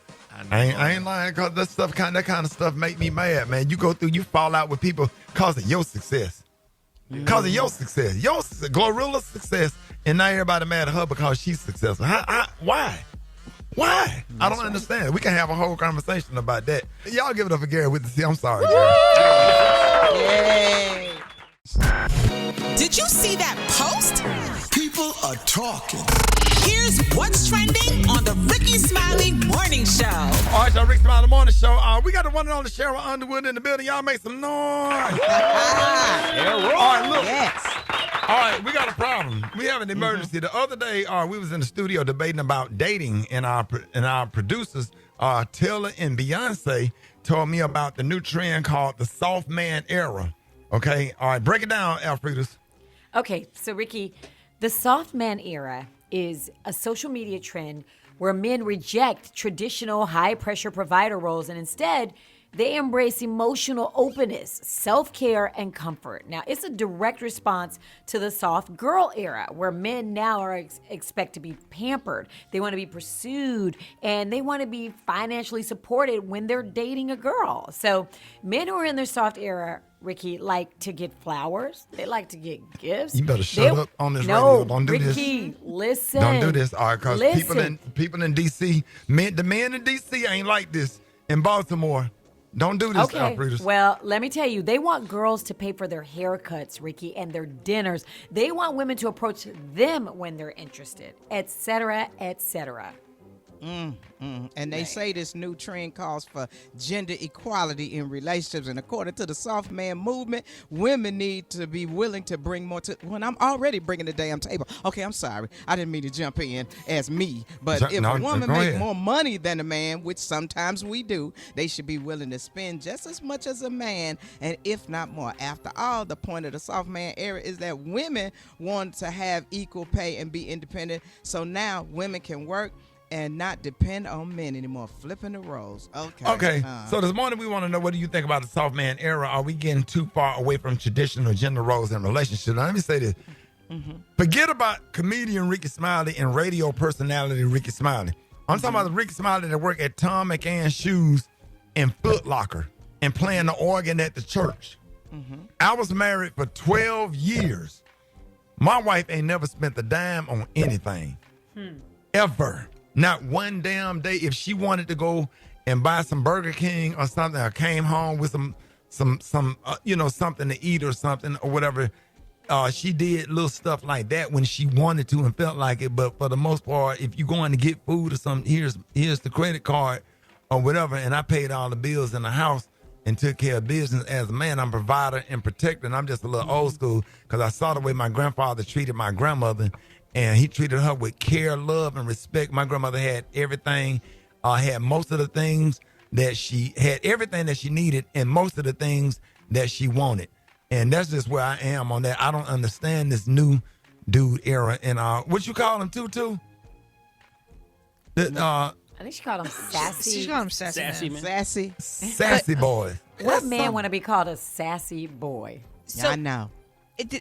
I ain't lying, because that kind of stuff make me mad, man. You fall out with people because of your success. Because of your success. Glorilla's success, and now everybody mad at her because she's successful. Why? Why? I don't understand. We can have a whole conversation about that. Y'all give it up for Gary with the C. I'm sorry, Gary. Yay. Did you see that post? People are talking. Here's what's trending on the Rickey Smiley Morning Show. All right, y'all, Rickey Smiley Morning Show. We got the one and only Cheryl Underwood in the building. Y'all make some noise. All right, look. Yes. All right, we got a problem. We have an emergency. The other day, we was in the studio debating about dating, and our producers, Taylor and Beyonce, told me about the new trend called the soft man era. Okay, all right, break it down, Alfredus. Okay, so Ricky, the soft man era is a social media trend where men reject traditional high-pressure provider roles and instead they embrace emotional openness, self-care, and comfort. Now, it's a direct response to the soft girl era, where men now are expect to be pampered. They want to be pursued, and they want to be financially supported when they're dating a girl. So men who are in their soft era, Ricky, like to get flowers. They like to get gifts. You better shut up on this radio. Don't do Ricky, this. Ricky, listen. Don't do this, all right, because people in D.C., the men in D.C. ain't like this. In Baltimore, don't do this, Okay, Alfredus. well, let me tell you, they want girls to pay for their haircuts, Ricky, and their dinners. They want women to approach them when they're interested, et cetera, et cetera. And they say this new trend calls for gender equality in relationships. And according to the soft man movement, women need to be willing to bring more to. When I'm already bringing the damn table. Okay, I'm sorry. I didn't mean to jump in as me. But if a woman makes more money than a man, which sometimes we do, they should be willing to spend just as much as a man, and if not more. After all, the point of the soft man era is that women want to have equal pay and be independent. So now women can work and not depend on men anymore. Flipping the roles. Okay. So this morning we want to know, what do you think about the soft man era? Are we getting too far away from traditional gender roles and relationships? Now, let me say this. Forget about comedian Rickey Smiley and radio personality Rickey Smiley. I'm talking about the Rickey Smiley that work at Tom McAnn Shoes and Foot Locker and playing the organ at the church. I was married for 12 years. My wife ain't never spent a dime on anything. Ever. Not one damn day. If she wanted to go and buy some Burger King or something, or came home with some something to eat or something or whatever, she did little stuff like that when she wanted to and felt like it. But for the most part, if you going to get food or something, here's the credit card or whatever, and I paid all the bills in the house and took care of business as a man. I'm provider and protector, and I'm just a little old school because I saw the way my grandfather treated my grandmother. And he treated her with care, love, and respect. My grandmother had everything, had most of the things that she had, everything that she needed, and most of the things that she wanted. And that's just where I am on that. I don't understand this new dude era. And what you call him, Tutu? I think she called him sassy. She called him sassy man. Sassy boy. What man want to be called a sassy boy? So, I know.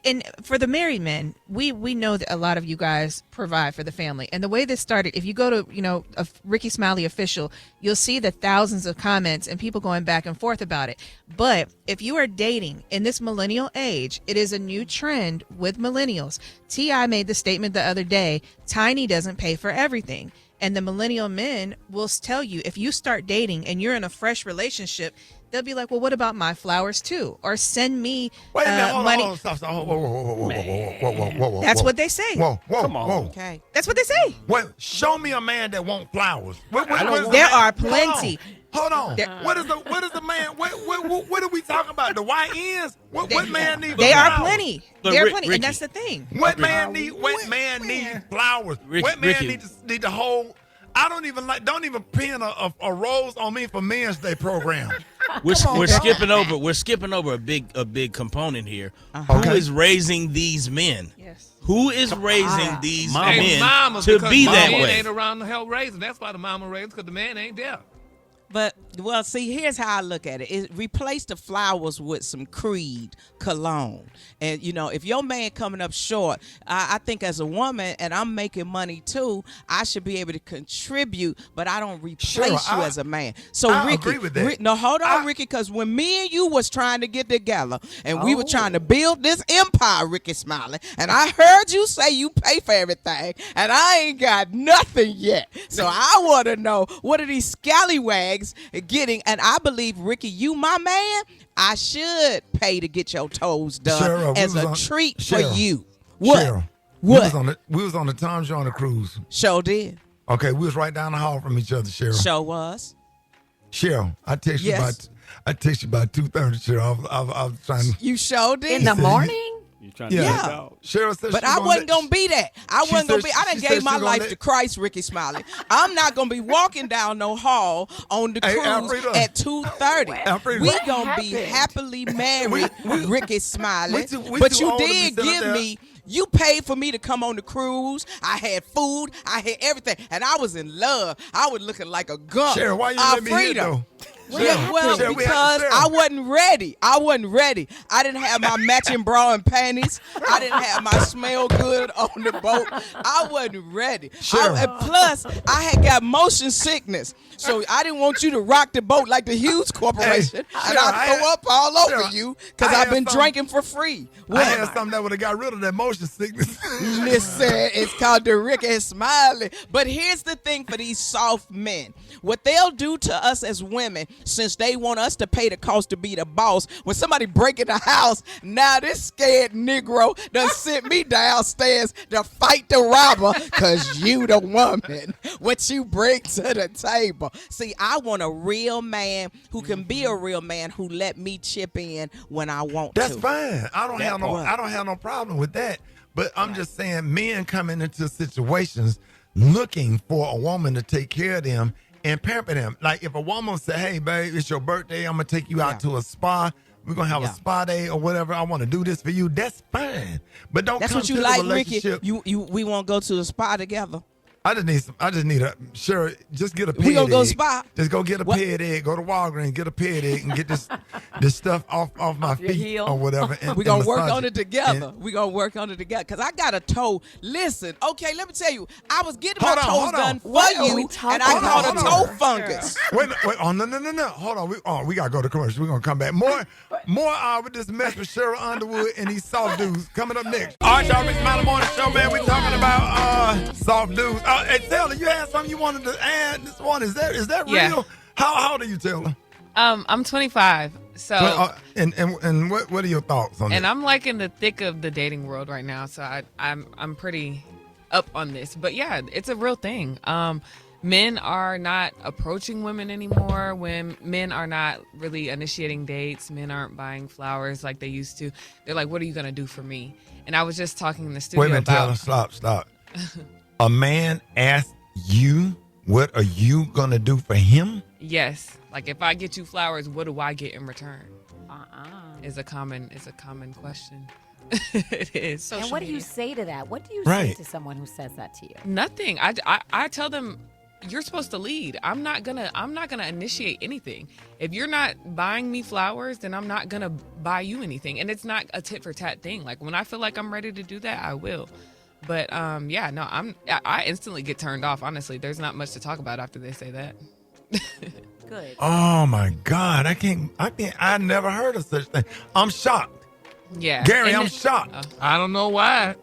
And for the married men, we know that a lot of you guys provide for the family. And the way this started, if you go to, a Rickey Smiley official, you'll see the thousands of comments and people going back and forth about it. But if you are dating in this millennial age, it is a new trend with millennials. T.I. made the statement the other day, Tiny doesn't pay for everything. And the millennial men will tell you, if you start dating and you're in a fresh relationship, they'll be like, well, what about my flowers too? Or send me Wait a minute, money. Hold on, stop. Whoa. That's what they say. Whoa. Come on. Whoa. Okay. That's what they say. Wait, show me a man that wants flowers. There are plenty. Hold on. What is the man? What are we talking about? The YNs? What man needs? They are flowers? plenty. Look, There are Rick- plenty, Ricky. and that's the thing. What man needs flowers? What man Ricky. need the whole? I don't even pin a rose on me for Men's Day program. We're skipping over. We're skipping over a big component here. Who is raising these men? Yes. Who is raising these Hey, men mamas, to because be the that man way? ain't around to help raise them. That's why the mama raised because the man ain't there. But, well, see, here's how I look at it. Replace the flowers with some Creed cologne. And, if your man coming up short, I think as a woman, and I'm making money too, I should be able to contribute, but I don't replace you as a man. So, I Ricky, agree with that. no, hold on, Ricky, because when me and you was trying to get together, and we were trying to build this empire, Rickey Smiley, and I heard you say you pay for everything, and I ain't got nothing yet. So I want to know, what are these scallywags getting? And I believe, Ricky, you my man, I should pay to get your toes done Cheryl, as we was a on- treat Cheryl, for you. What? Cheryl, What? We was on the Tom Joyner cruise. Sure did. Okay, we was right down the hall from each other, Cheryl. Sure was. Cheryl, I text Yes. you about 2:30, Cheryl. I was trying to. You sure did. In the morning? You trying to Yeah. get it out. Cheryl said But she I gonna wasn't let- gonna be that. I she wasn't gonna said- be. I done she said gave she my gonna life let- to Christ, Rickey Smiley. I'm not gonna be walking down no hall on the Hey, cruise Alfreda. at 2:30. Alfreda. We What gonna be happened? happily married, Rickey Smiley. we But too you old to be did sitting up give there. me. You paid for me to come on the cruise. I had food. I had everything, and I was in love. I was looking like a gump. Cheryl, why you let me hit Alfreda. though? Yeah, well, Cheryl, we had- because Cheryl. I wasn't ready. I didn't have my matching bra and panties. I didn't have my smell good on the boat. I wasn't ready. Cheryl. And plus, I had got motion sickness. So I didn't want you to rock the boat like the Hughes Corporation. Hey, and Cheryl, I throw up all over Cheryl, you because I I've had been some- drinking for free. I had something that would have got rid of that motion sickness. Listen, it's called the Rickey Smiley. But here's the thing for these soft men. What they'll do to us as women, since they want us to pay the cost to be the boss, when somebody break in the house, now this scared Negro done sent me downstairs to fight the robber because you the woman. What you bring to the table. See, I want a real man who can be a real man who let me chip in when I want That's to. fine. I don't have no problem with that. But I'm just saying, men coming into situations looking for a woman to take care of them and pamper them. Like if a woman say, "Hey, babe, it's your birthday. I'm gonna take you out to a spa. We're gonna have a spa day or whatever. I want to do this for you." That's fine. But don't. That's come what you to the like, Ricky. relationship. We want to go to the spa together. I just need a sure. Just get a pet We gonna egg. go spa? Just go get a pet egg. Go to Walgreens, get a pet egg, and get this stuff off my your feet heel. or whatever. And, We gonna and work massage on it together. We gonna work on it together. Cause I got a toe. Listen, okay, let me tell you. I was getting my toes done for What are you, we and talking I about? caught a toe fungus. Wait. Oh no. Hold on. We gotta go to commercial. We're gonna come back. More with this mess with Cheryl Underwood and these soft dudes coming up next. All right, y'all. Rickey Smiley Morning Show, man. We talking about soft dudes. Hey, Taylor, you had something you wanted to add this morning. Is that Yeah. real? How old are you, Taylor? I'm 25. So and what are your thoughts on and that? I'm like in the thick of the dating world right now, so I'm pretty up on this. But yeah, it's a real thing. Men are not approaching women anymore. When men are not really initiating dates, men aren't buying flowers like they used to. They're like, "What are you gonna do for me?" And I was just talking in the studio Wait a minute, about. Taylor. Stop. A man asked you, "What are you gonna do for him?" Yes, like if I get you flowers, what do I get in return? Is a common question. It is. And what do you say to that? What do you say Right. to someone who says that to you? Nothing. I tell them, you're supposed to lead. I'm not gonna initiate anything. If you're not buying me flowers, then I'm not gonna buy you anything. And it's not a tit for tat thing. Like when I feel like I'm ready to do that, I will. But I instantly get turned off. Honestly, there's not much to talk about after they say that. Good. Oh my God, I never heard of such thing. I'm shocked. Yeah, Gary, I'm shocked. I don't know why.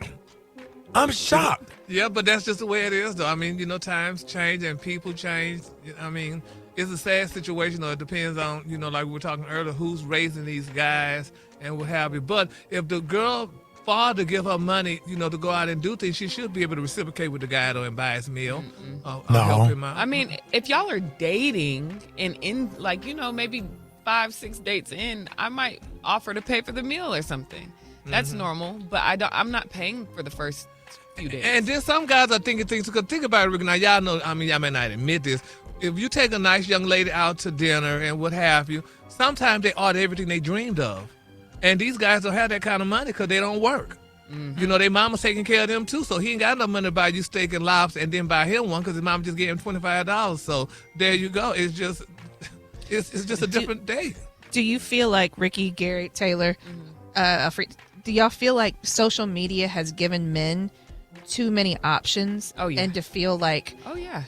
I'm shocked. Yeah, but that's just the way it is, though. I mean, times change and people change. I mean, it's a sad situation, though. It depends on, like we were talking earlier, who's raising these guys and what have you. But if the girl father give her money, to go out and do things, she should be able to reciprocate with the guy, though, and buy his meal. Help him out. I mean, if y'all are dating and maybe 5-6 dates in, I might offer to pay for the meal or something. That's normal, but I'm not paying for the first few days. And then some guys are thinking things. Because think about it, Rick. Now, y'all know, I mean, y'all may not admit this. If you take a nice young lady out to dinner and what have you, sometimes they order everything they dreamed of. And these guys don't have that kind of money because they don't work. Their mama's taking care of them, too. So he ain't got enough money to buy you steak and lobster and then buy him one because his mama just gave him $25. So there you go. It's just a different day. Do you feel like, Ricky, Gary, Taylor, do y'all feel like social media has given men too many options? Oh, yeah. And to feel like, oh, yeah,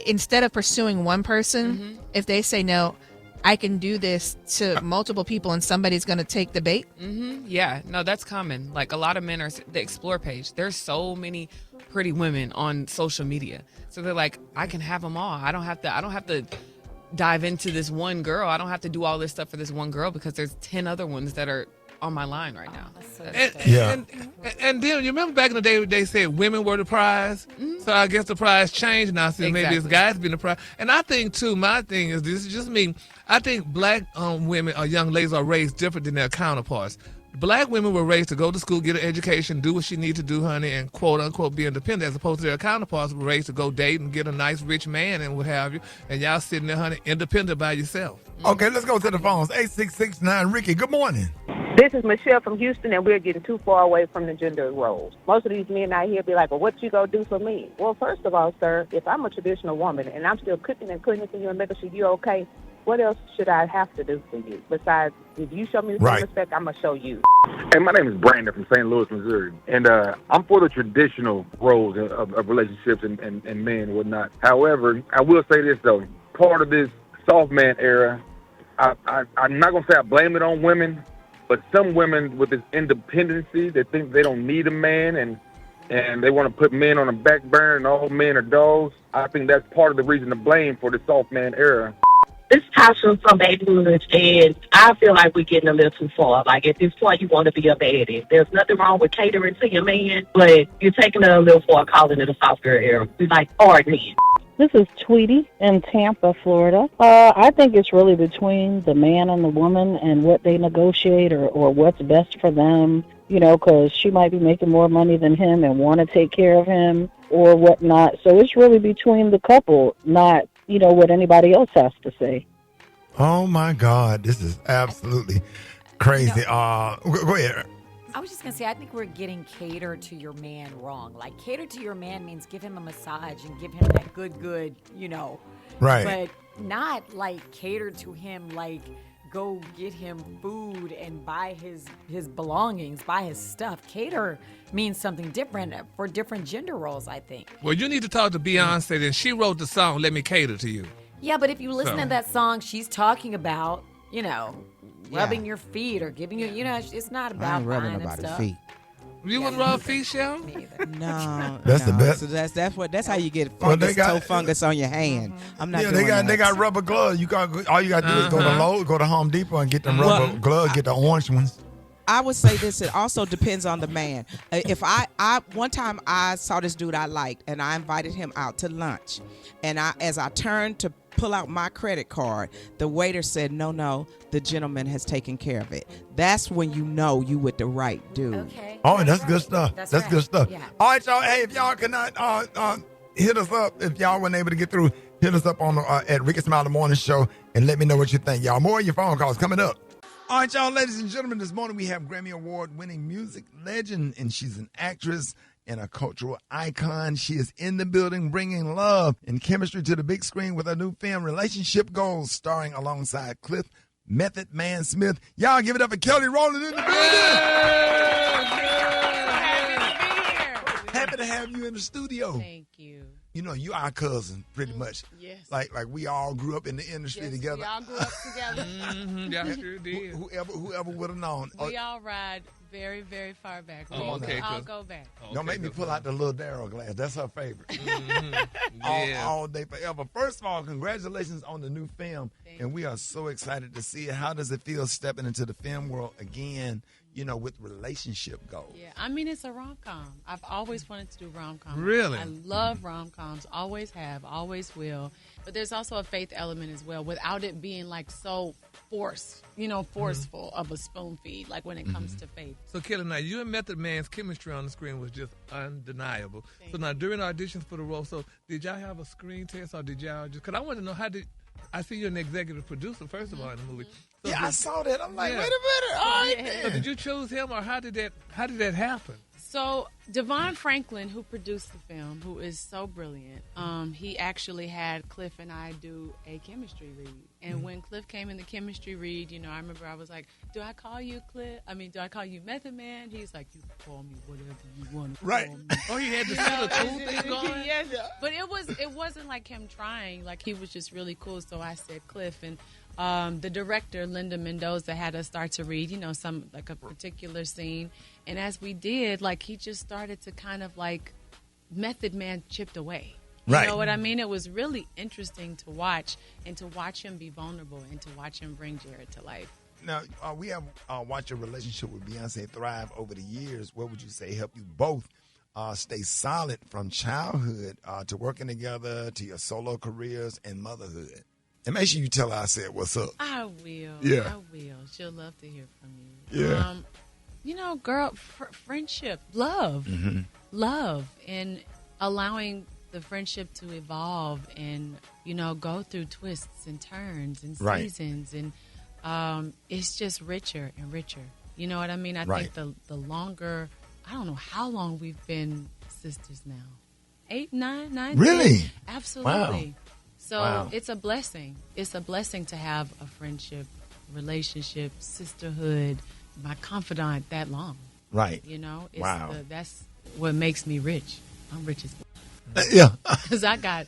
instead of pursuing one person, if they say no, I can do this to multiple people and somebody's going to take the bait? Yeah, no, that's common. Like a lot of men are the Explore page. There's so many pretty women on social media. So they're like, I can have them all. I don't have to dive into this one girl. I don't have to do all this stuff for this one girl because there's 10 other ones that are on my line right now. And then you remember back in the day they said women were the prize. So I guess the prize changed now. So maybe it's guys being the prize. And I think too, my thing is, this is just me, I think black women or young ladies are raised different than their counterparts. Black women were raised to go to school, get an education, do what she need to do, honey, and quote unquote be independent, as opposed to their counterparts were raised to go date and get a nice rich man and what have you. And y'all sitting there, honey, independent by yourself. Okay, let's go to the phones. 8669 Ricky, good morning. This is Michelle from Houston, and we're getting too far away from the gender roles. Most of these men out here be like, well, what you gonna do for me? Well, first of all, sir, if I'm a traditional woman and I'm still cooking and cleaning for you and making sure you're okay, what else should I have to do for you? Besides, if you show me the same respect, I'm going to show you. Hey, my name is Brandon from St. Louis, Missouri. And I'm for the traditional roles of relationships and men and whatnot. However, I will say this, though. Part of this soft man era, I'm not going to say I blame it on women, but some women with this independency, they think they don't need a man and they want to put men on the back burner and all men are dogs. I think that's part of the reason to blame for the soft man era. This is Tasha from Babyhood, and I feel like we're getting a little too far. Like, at this point, you want to be a baddie. There's nothing wrong with catering to your man, but you're taking it a little far calling it a soft girl era. We like hard men. This is Tweety in Tampa, Florida. I think it's really between the man and the woman and what they negotiate or what's best for them, because she might be making more money than him and want to take care of him or whatnot. So it's really between the couple, not what anybody else has to say. Oh, my God. This is absolutely crazy. Go ahead. I was just going to say, I think we're getting cater to your man wrong. Like, cater to your man means give him a massage and give him that good, Right. But not, like, cater to him, like, go get him food and buy his belongings, buy his stuff. Cater means something different for different gender roles, I think. Well, you need to talk to Beyonce, and she wrote the song, Let Me Cater to You. Yeah, but if you listen to that song, she's talking about, rubbing your feet or giving you, it's not about rubbing buying nobody's stuff. feet. You wouldn't rub feet, Cheryl? No, That's the best. So that's how you get fungus, toe fungus on your hand. I'm not. Yeah, they got rubber gloves. All you got to do is go to Lowe's, go to Home Depot, and get them rubber gloves. Get the orange ones. I would say this. It also depends on the man. If I one time I saw this dude I liked, and I invited him out to lunch, and as I turned to pull out my credit card, the waiter said, no, the gentleman has taken care of it. That's when you know you with the right dude. Okay. Oh, that's good stuff. That's good stuff. Yeah. All right, y'all. Hey, if y'all cannot hit us up, if y'all weren't able to get through, hit us up on at Rickey Smiley Morning Show and let me know what you think, y'all. More of your phone calls coming up. All right, y'all, ladies and gentlemen, this morning we have Grammy Award-winning music legend, and she's an actress and a cultural icon. She is in the building bringing love and chemistry to the big screen with her new film, Relationship Goals, starring alongside Cliff Method Man Smith. Y'all give it up for Kelly Rowland in the building. Happy to have you in the studio. Thank you. You know, you our cousin, pretty much. Yes. Like we all grew up in the industry together. We all grew up together. Y'all sure did. Whoever would have known. We all ride very, very far back. We all go back. Don't make me pull out the little Darryl glass. That's her favorite. Yeah. all day, forever. First of all, congratulations on the new film. And we are so excited to see it. How does it feel stepping into the film world again, you know, with relationship goals? Yeah, I mean, it's a rom-com. I've always wanted to do rom-com. Really? I love rom-coms. Always have, always will. But there's also a faith element as well, without it being like so forceful of a spoon feed, like when it comes to faith. So, Kelly, now you and Method Man's chemistry on the screen was just undeniable. So now during auditions for the role, so did y'all have a screen test or did y'all just, because I want to know I see you're an executive producer, first of all, in the movie. So I saw that. I'm like, Yeah. wait a minute. All right, Yeah. So did you choose him or how did that happen? So Devon Franklin, who produced the film, who is so brilliant, he actually had Cliff and I do a chemistry read. And when Cliff came in the chemistry read, you know, I remember I was like, do I call you Cliff? I mean, do I call you Method Man? He's like, you can call me whatever you want to call me. Oh, he had the little cool thing going? Yes. But it wasn't like him trying. Like, he was just really cool. So I said Cliff. And the director, Linda Mendoza, had us start to read, you know, some, like a particular scene. And as we did, like, he just started to kind of like Method Man chipped away. You know what I mean? It was really interesting to watch and to watch him be vulnerable and to watch him bring Jared to life. Now, we have watched your relationship with Beyonce thrive over the years. What would you say helped you both stay solid from childhood to working together to your solo careers and motherhood? And make sure you tell her I said what's up. I will. Yeah. I will. She'll love to hear from you. Yeah. You know, girl, friendship, love, love, and allowing the friendship to evolve and, you know, go through twists and turns and seasons. And it's just richer and richer. You know what I mean? I think the longer, I don't know how long we've been sisters now. 8, 9, 9. Really? 10. Absolutely. Wow. So it's a blessing. It's a blessing to have a friendship, relationship, sisterhood, my confidant that long. Right. You know? It's Wow. That's what makes me rich. I'm rich as yeah. because I got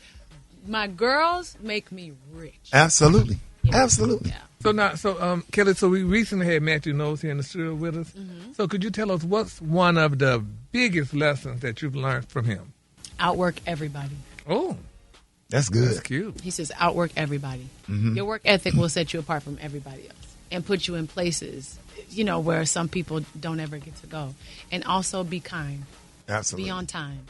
my girls make me rich. Absolutely. You know? Absolutely. Yeah. So Kelly, so we recently had Matthew Knowles here in the studio with us. So could you tell us what's one of the biggest lessons that you've learned from him? Outwork everybody. Oh, that's good. That's cute. He says outwork everybody. Your work ethic will set you apart from everybody else and put you in places, you know, where some people don't ever get to go. And also be kind. Absolutely. Be on time.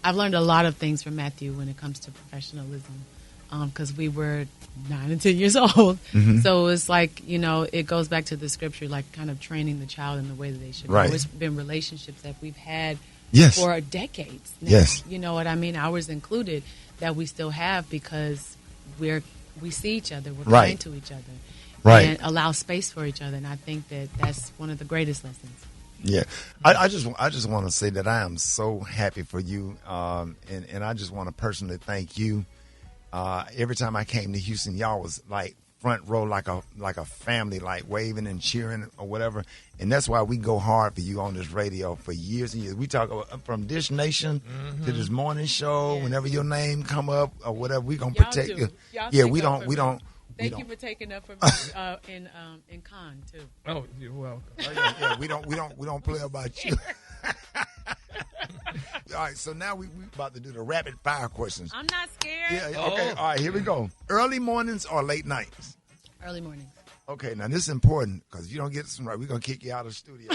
I've learned a lot of things from Matthew when it comes to professionalism because we were 9 and 10 years old. So it's like, you know, it goes back to the scripture, like kind of training the child in the way that they should go. It's been relationships that we've had for decades now. Yes. You know what I mean? Ours included, that we still have because we see each other. We're kind to each other. And allow space for each other. And I think that that's one of the greatest lessons. Yeah, I just want to say that I am so happy for you, and I just want to personally thank you. Every time I came to Houston, y'all was like front row, like a family, like waving and cheering or whatever. And that's why we go hard for you on this radio for years and years. We talk about, from Dish Nation to this morning show. Whenever your name come up or whatever, we gonna protect you. Yeah, we don't. Thank you for taking up for me in con too. Oh, you're welcome. We don't play about you. All right, so now we about to do the rapid fire questions. I'm not scared. Yeah, okay. All right, here we go. Early mornings or late nights? Early mornings. Okay, now this is important because if you don't get this right, we're gonna kick you out of the studio.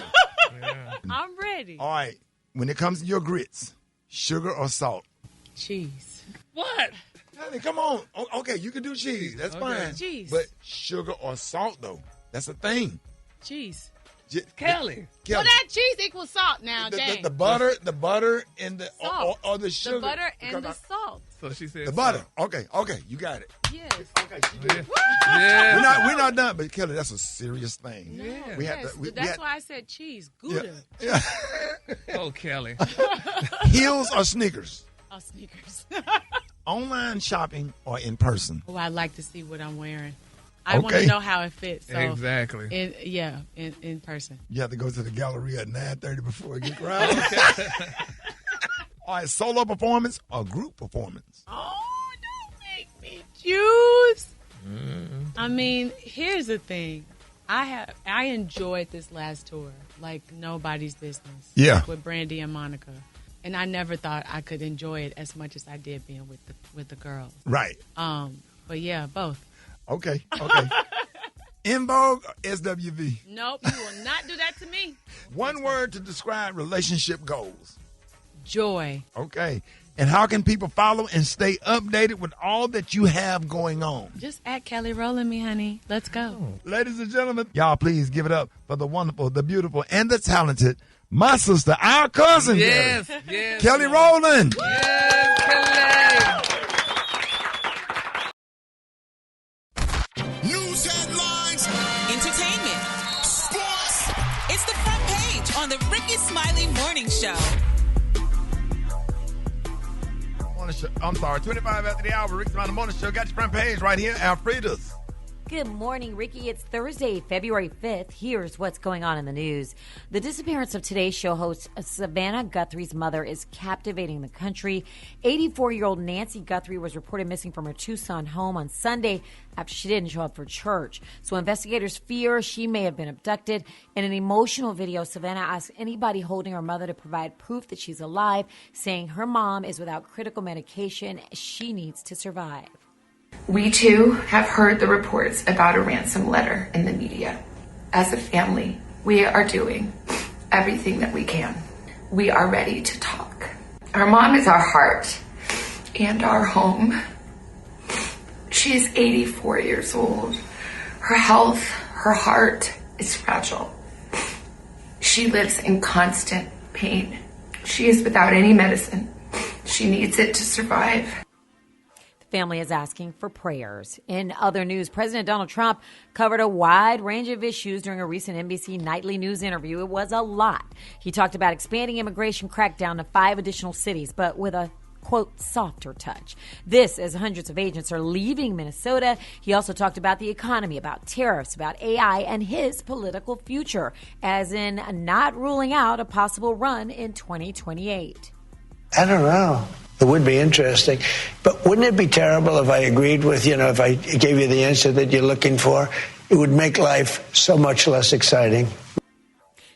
I'm ready. All right, when it comes to your grits, sugar or salt? Cheese. What? Honey, come on. Okay, you can do cheese. That's fine. Cheese. But sugar or salt, though, that's a thing. Cheese. Kelly. Well, that cheese equals salt now, James. The butter, and the Salt. or the sugar. The butter and the salt. So she said the butter. Okay, you got it. Yes. Okay, she did. Yeah. We're not done, but Kelly, that's a serious thing. No, We have yes. to. That's why I said cheese. Gouda. Yeah. Oh, Kelly. Heels or sneakers? Oh, sneakers. Online shopping or in person? Oh, I'd like to see what I'm wearing. I want to know how it fits. So Exactly. In person. You have to go to the gallery at 9:30 before it gets crowded. All right, solo performance or group performance? Oh, don't make me choose. I mean, here's the thing. I enjoyed this last tour like nobody's business. Yeah. Like with Brandy and Monica. And I never thought I could enjoy it as much as I did being with the girls. Right. But yeah, both. Okay. In Vogue or SWV? Nope, you will not do that to me. One word to describe relationship goals. Joy. Okay. And how can people follow and stay updated with all that you have going on? Just at Kelly Rowland me, honey. Let's go. Ladies and gentlemen, y'all please give it up for the wonderful, the beautiful, and the talented, my sister, our cousin, Kelly Rowland. Yes, Kelly. News headlines, entertainment, sports. It's the front page on the Rickey Smiley Morning Show. I'm sorry, 25 after the hour, Rickey Smiley Morning Show. Got your front page right here, Alfreda's. Good morning, Ricky. It's Thursday, February 5th. Here's what's going on in the news. The disappearance of Today's Show host Savannah Guthrie's mother is captivating the country. 84-year-old Nancy Guthrie was reported missing from her Tucson home on Sunday after she didn't show up for church. So investigators fear she may have been abducted. In an emotional video, Savannah asked anybody holding her mother to provide proof that she's alive, saying her mom is without critical medication she needs to survive. We too have heard the reports about a ransom letter in the media. As a family, we are doing everything that we can. We are ready to talk. Our mom is our heart and our home. She is 84 years old. Her health, her heart is fragile. She lives in constant pain. She is without any medicine. She needs it to survive. Family is asking for prayers. In other news, President Donald Trump covered a wide range of issues during a recent NBC Nightly News interview. It was a lot. He talked about expanding immigration crackdown to 5 additional cities, but with a, quote, softer touch. This as hundreds of agents are leaving Minnesota. He also talked about the economy, about tariffs, about AI, and his political future, as in not ruling out a possible run in 2028. I don't know. It would be interesting. But wouldn't it be terrible if I agreed with, if I gave you the answer that you're looking for? It would make life so much less exciting.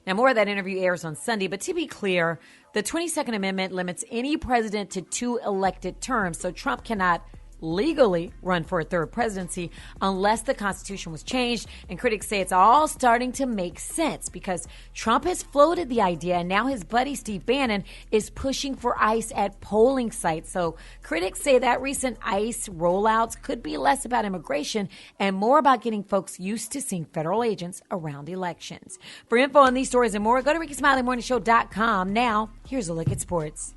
Now, more of that interview airs on Sunday, but to be clear, the 22nd Amendment limits any president to 2 elected terms, so Trump cannot legally run for a third presidency unless the Constitution was changed. And critics say it's all starting to make sense because Trump has floated the idea, and now his buddy Steve Bannon is pushing for ICE at polling sites. So critics say that recent ICE rollouts could be less about immigration and more about getting folks used to seeing federal agents around elections. For info on these stories and more, go to RickySmileyMorningShow.com. Now, here's a look at sports.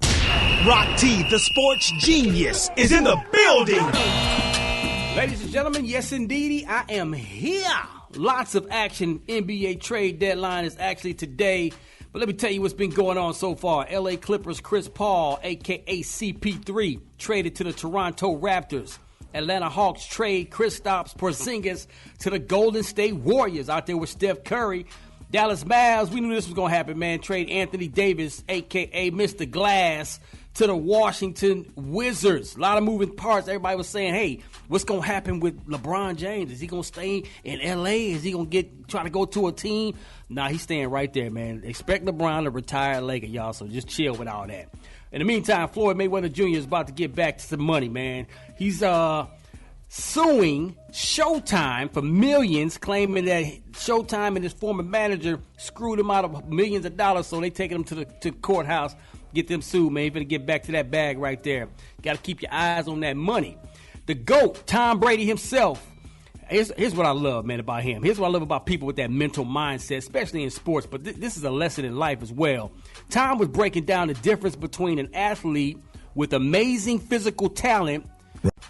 Rock T, the sports genius, is in the building. Ladies and gentlemen, yes indeedy, I am here. Lots of action. NBA trade deadline is actually today. But let me tell you what's been going on so far. LA Clippers Chris Paul, a.k.a. CP3, traded to the Toronto Raptors. Atlanta Hawks trade Kristaps Porzingis to the Golden State Warriors out there with Steph Curry. Dallas Mavs, we knew this was going to happen, man. Trade Anthony Davis, a.k.a. Mr. Glass, to the Washington Wizards. A lot of moving parts. Everybody was saying, hey, what's going to happen with LeBron James? Is he going to stay in L.A.? Is he going to try to go to a team? Nah, he's staying right there, man. Expect LeBron to retire Laker, y'all, so just chill with all that. In the meantime, Floyd Mayweather Jr. is about to get back to some money, man. He's suing Showtime for millions, claiming that Showtime and his former manager screwed him out of millions of dollars, so they taking him to the courthouse, get them sued, man. You're going to get back to that bag right there. Got to keep your eyes on that money. The GOAT, Tom Brady himself, Here's what I love, man, about him. Here's what I love about people with that mental mindset, especially in sports, but this is a lesson in life as well. Tom was breaking down the difference between an athlete with amazing physical talent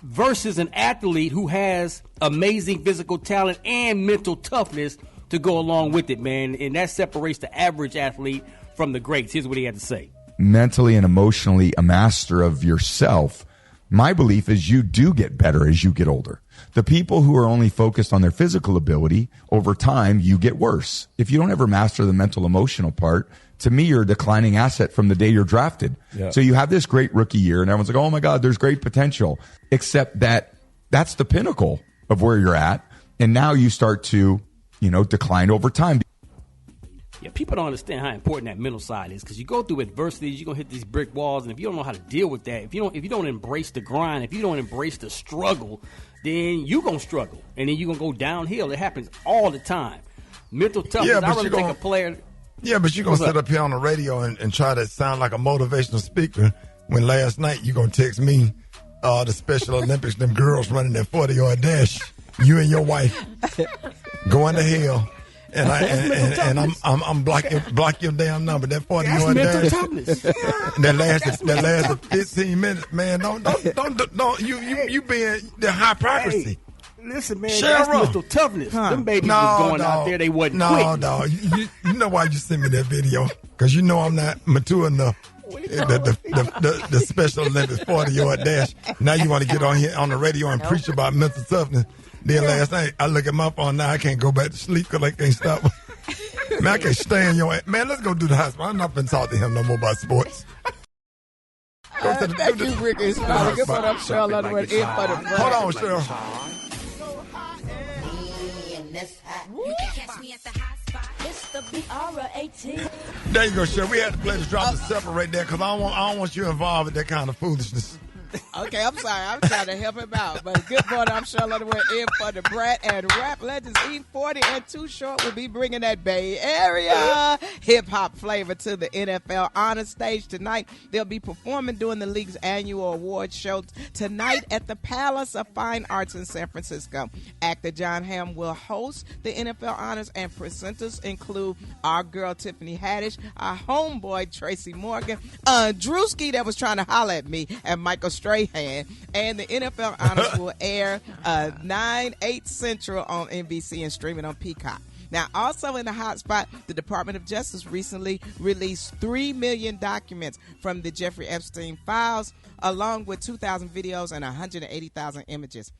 versus an athlete who has amazing physical talent and mental toughness to go along with it, man. And that separates the average athlete from the greats. Here's what he had to say. Mentally and emotionally a master of yourself, my belief is you do get better as you get older. The people who are only focused on their physical ability, over time, you get worse. If you don't ever master the mental emotional part, to me, you're a declining asset from the day you're drafted. Yeah. So you have this great rookie year, and everyone's like, oh, my God, there's great potential. Except that that's the pinnacle of where you're at. And now you start to, decline over time. Yeah, people don't understand how important that mental side is because you go through adversities, you're going to hit these brick walls, and if you don't know how to deal with that, if you don't embrace the grind, if you don't embrace the struggle, then you're going to struggle, and then you're going to go downhill. It happens all the time. Mental toughness, I really think a player... Yeah, but you're going to sit up here on the radio and try to sound like a motivational speaker when last night you're going to text me the Special Olympics, them girls running that 40-yard dash, you and your wife going to hell. And I'm block your damn number. That 40-yard dash. That lasted 15 minutes, man. Don't you being the hypocrisy. Hey, listen, man, that's mental toughness. Them babies was going out there, they wasn't quick. No, you know why you sent me that video? Because you know I'm not mature enough. The Special Olympics 40-yard dash. Now you want to get on here on the radio and preach about mental toughness. Then last night, I look at my phone now. I can't go back to sleep because I can't stop. Man, I can't stay in your ass. Man, let's go do the hospital. I'm not going to talk to him no more about sports. Thank you, Rickey Smiley. Good morning, I'm Cheryl Underwood in for the Brat. Hold on, Cheryl. You can catch me at the hot spot. It's the BR18. There you go, Cheryl. We had to play the drop to separate that because I don't want you involved in that kind of foolishness. Okay, I'm sorry. I'm trying to help him out. But good morning. I'm Cheryl Underwood in for the Brat, and rap legends E40 and Too Short will be bringing that Bay Area hip-hop flavor to the NFL honors stage tonight. They'll be performing during the league's annual awards show tonight at the Palace of Fine Arts in San Francisco. Actor John Hamm will host the NFL honors, and presenters include our girl Tiffany Haddish, our homeboy Tracy Morgan, Drewski that was trying to holler at me, and Michael Strahan. And the NFL honors will air 9/8 Central on NBC and streaming on Peacock. Now, also in the hot spot, the Department of Justice recently released 3 million documents from the Jeffrey Epstein files, along with 2,000 videos and 180,000 images.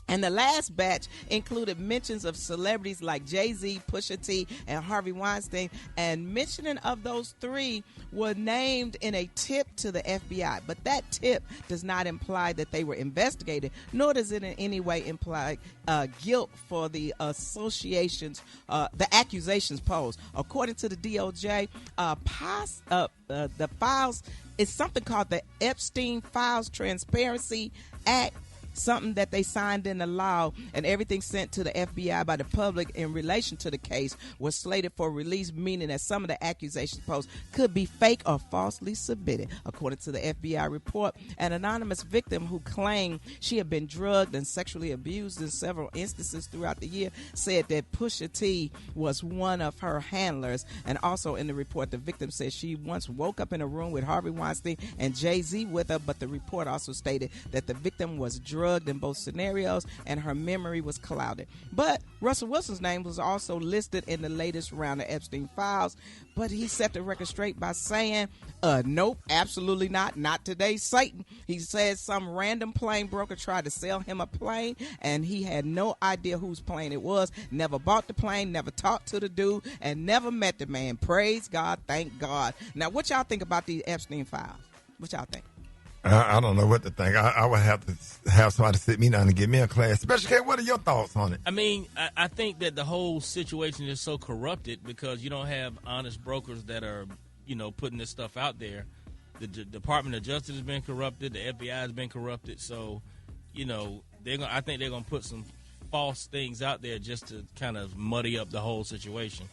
And the last batch included mentions of celebrities like Jay-Z, Pusha T, and Harvey Weinstein. And mentioning of those three were named in a tip to the FBI. But that tip does not imply that they were investigated, nor does it in any way imply guilt for the associations, the accusations posed. According to the DOJ, the files is something called the Epstein Files Transparency Act, something that they signed into law, and everything sent to the FBI by the public in relation to the case was slated for release, meaning that some of the accusations posed could be fake or falsely submitted. According to the FBI report, an anonymous victim who claimed she had been drugged and sexually abused in several instances throughout the year said that Pusha T was one of her handlers. And also in the report, the victim said she once woke up in a room with Harvey Weinstein and Jay-Z with her, but the report also stated that the victim was drugged in both scenarios and her memory was clouded. But Russell Wilson's name was also listed in the latest round of Epstein files, but he set the record straight by saying, nope, absolutely not today, Satan. He said some random plane broker tried to sell him a plane and he had no idea whose plane it was, never bought the plane, never talked to the dude, and never met the man. Praise God, thank God. Now, what y'all think about these Epstein files? What y'all think? I don't know what to think. I would have to have somebody sit me down and give me a class. Special K, what are your thoughts on it? I mean, I think that the whole situation is so corrupted because you don't have honest brokers that are, putting this stuff out there. The Department of Justice has been corrupted. The FBI has been corrupted. So, I think they're going to put some false things out there just to kind of muddy up the whole situation.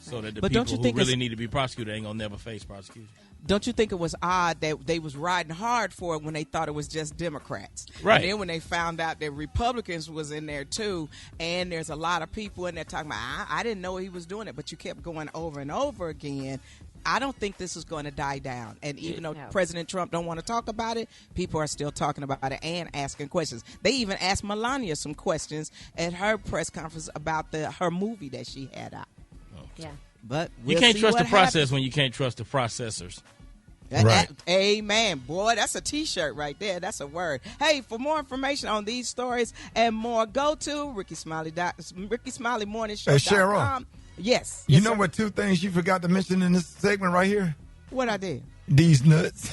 So that the But people don't you who think really it's- need to be prosecuted ain't gonna never face prosecution. Don't you think it was odd that they was riding hard for it when they thought it was just Democrats? Right. And then when they found out that Republicans was in there too, and there's a lot of people in there talking about, I didn't know he was doing it, but you kept going over and over again. I don't think this is going to die down. And even though President Trump don't want to talk about it, people are still talking about it and asking questions. They even asked Melania some questions at her press conference about her movie that she had out. Yeah. But You can't trust the process when you can't trust the processors. Amen. Boy, that's a T-shirt right there. That's a word. Hey, for more information on these stories and more, go to RickySmileyMorningShow.com. Yes. You know what 2 things you forgot to mention in this segment right here? What I did? These nuts.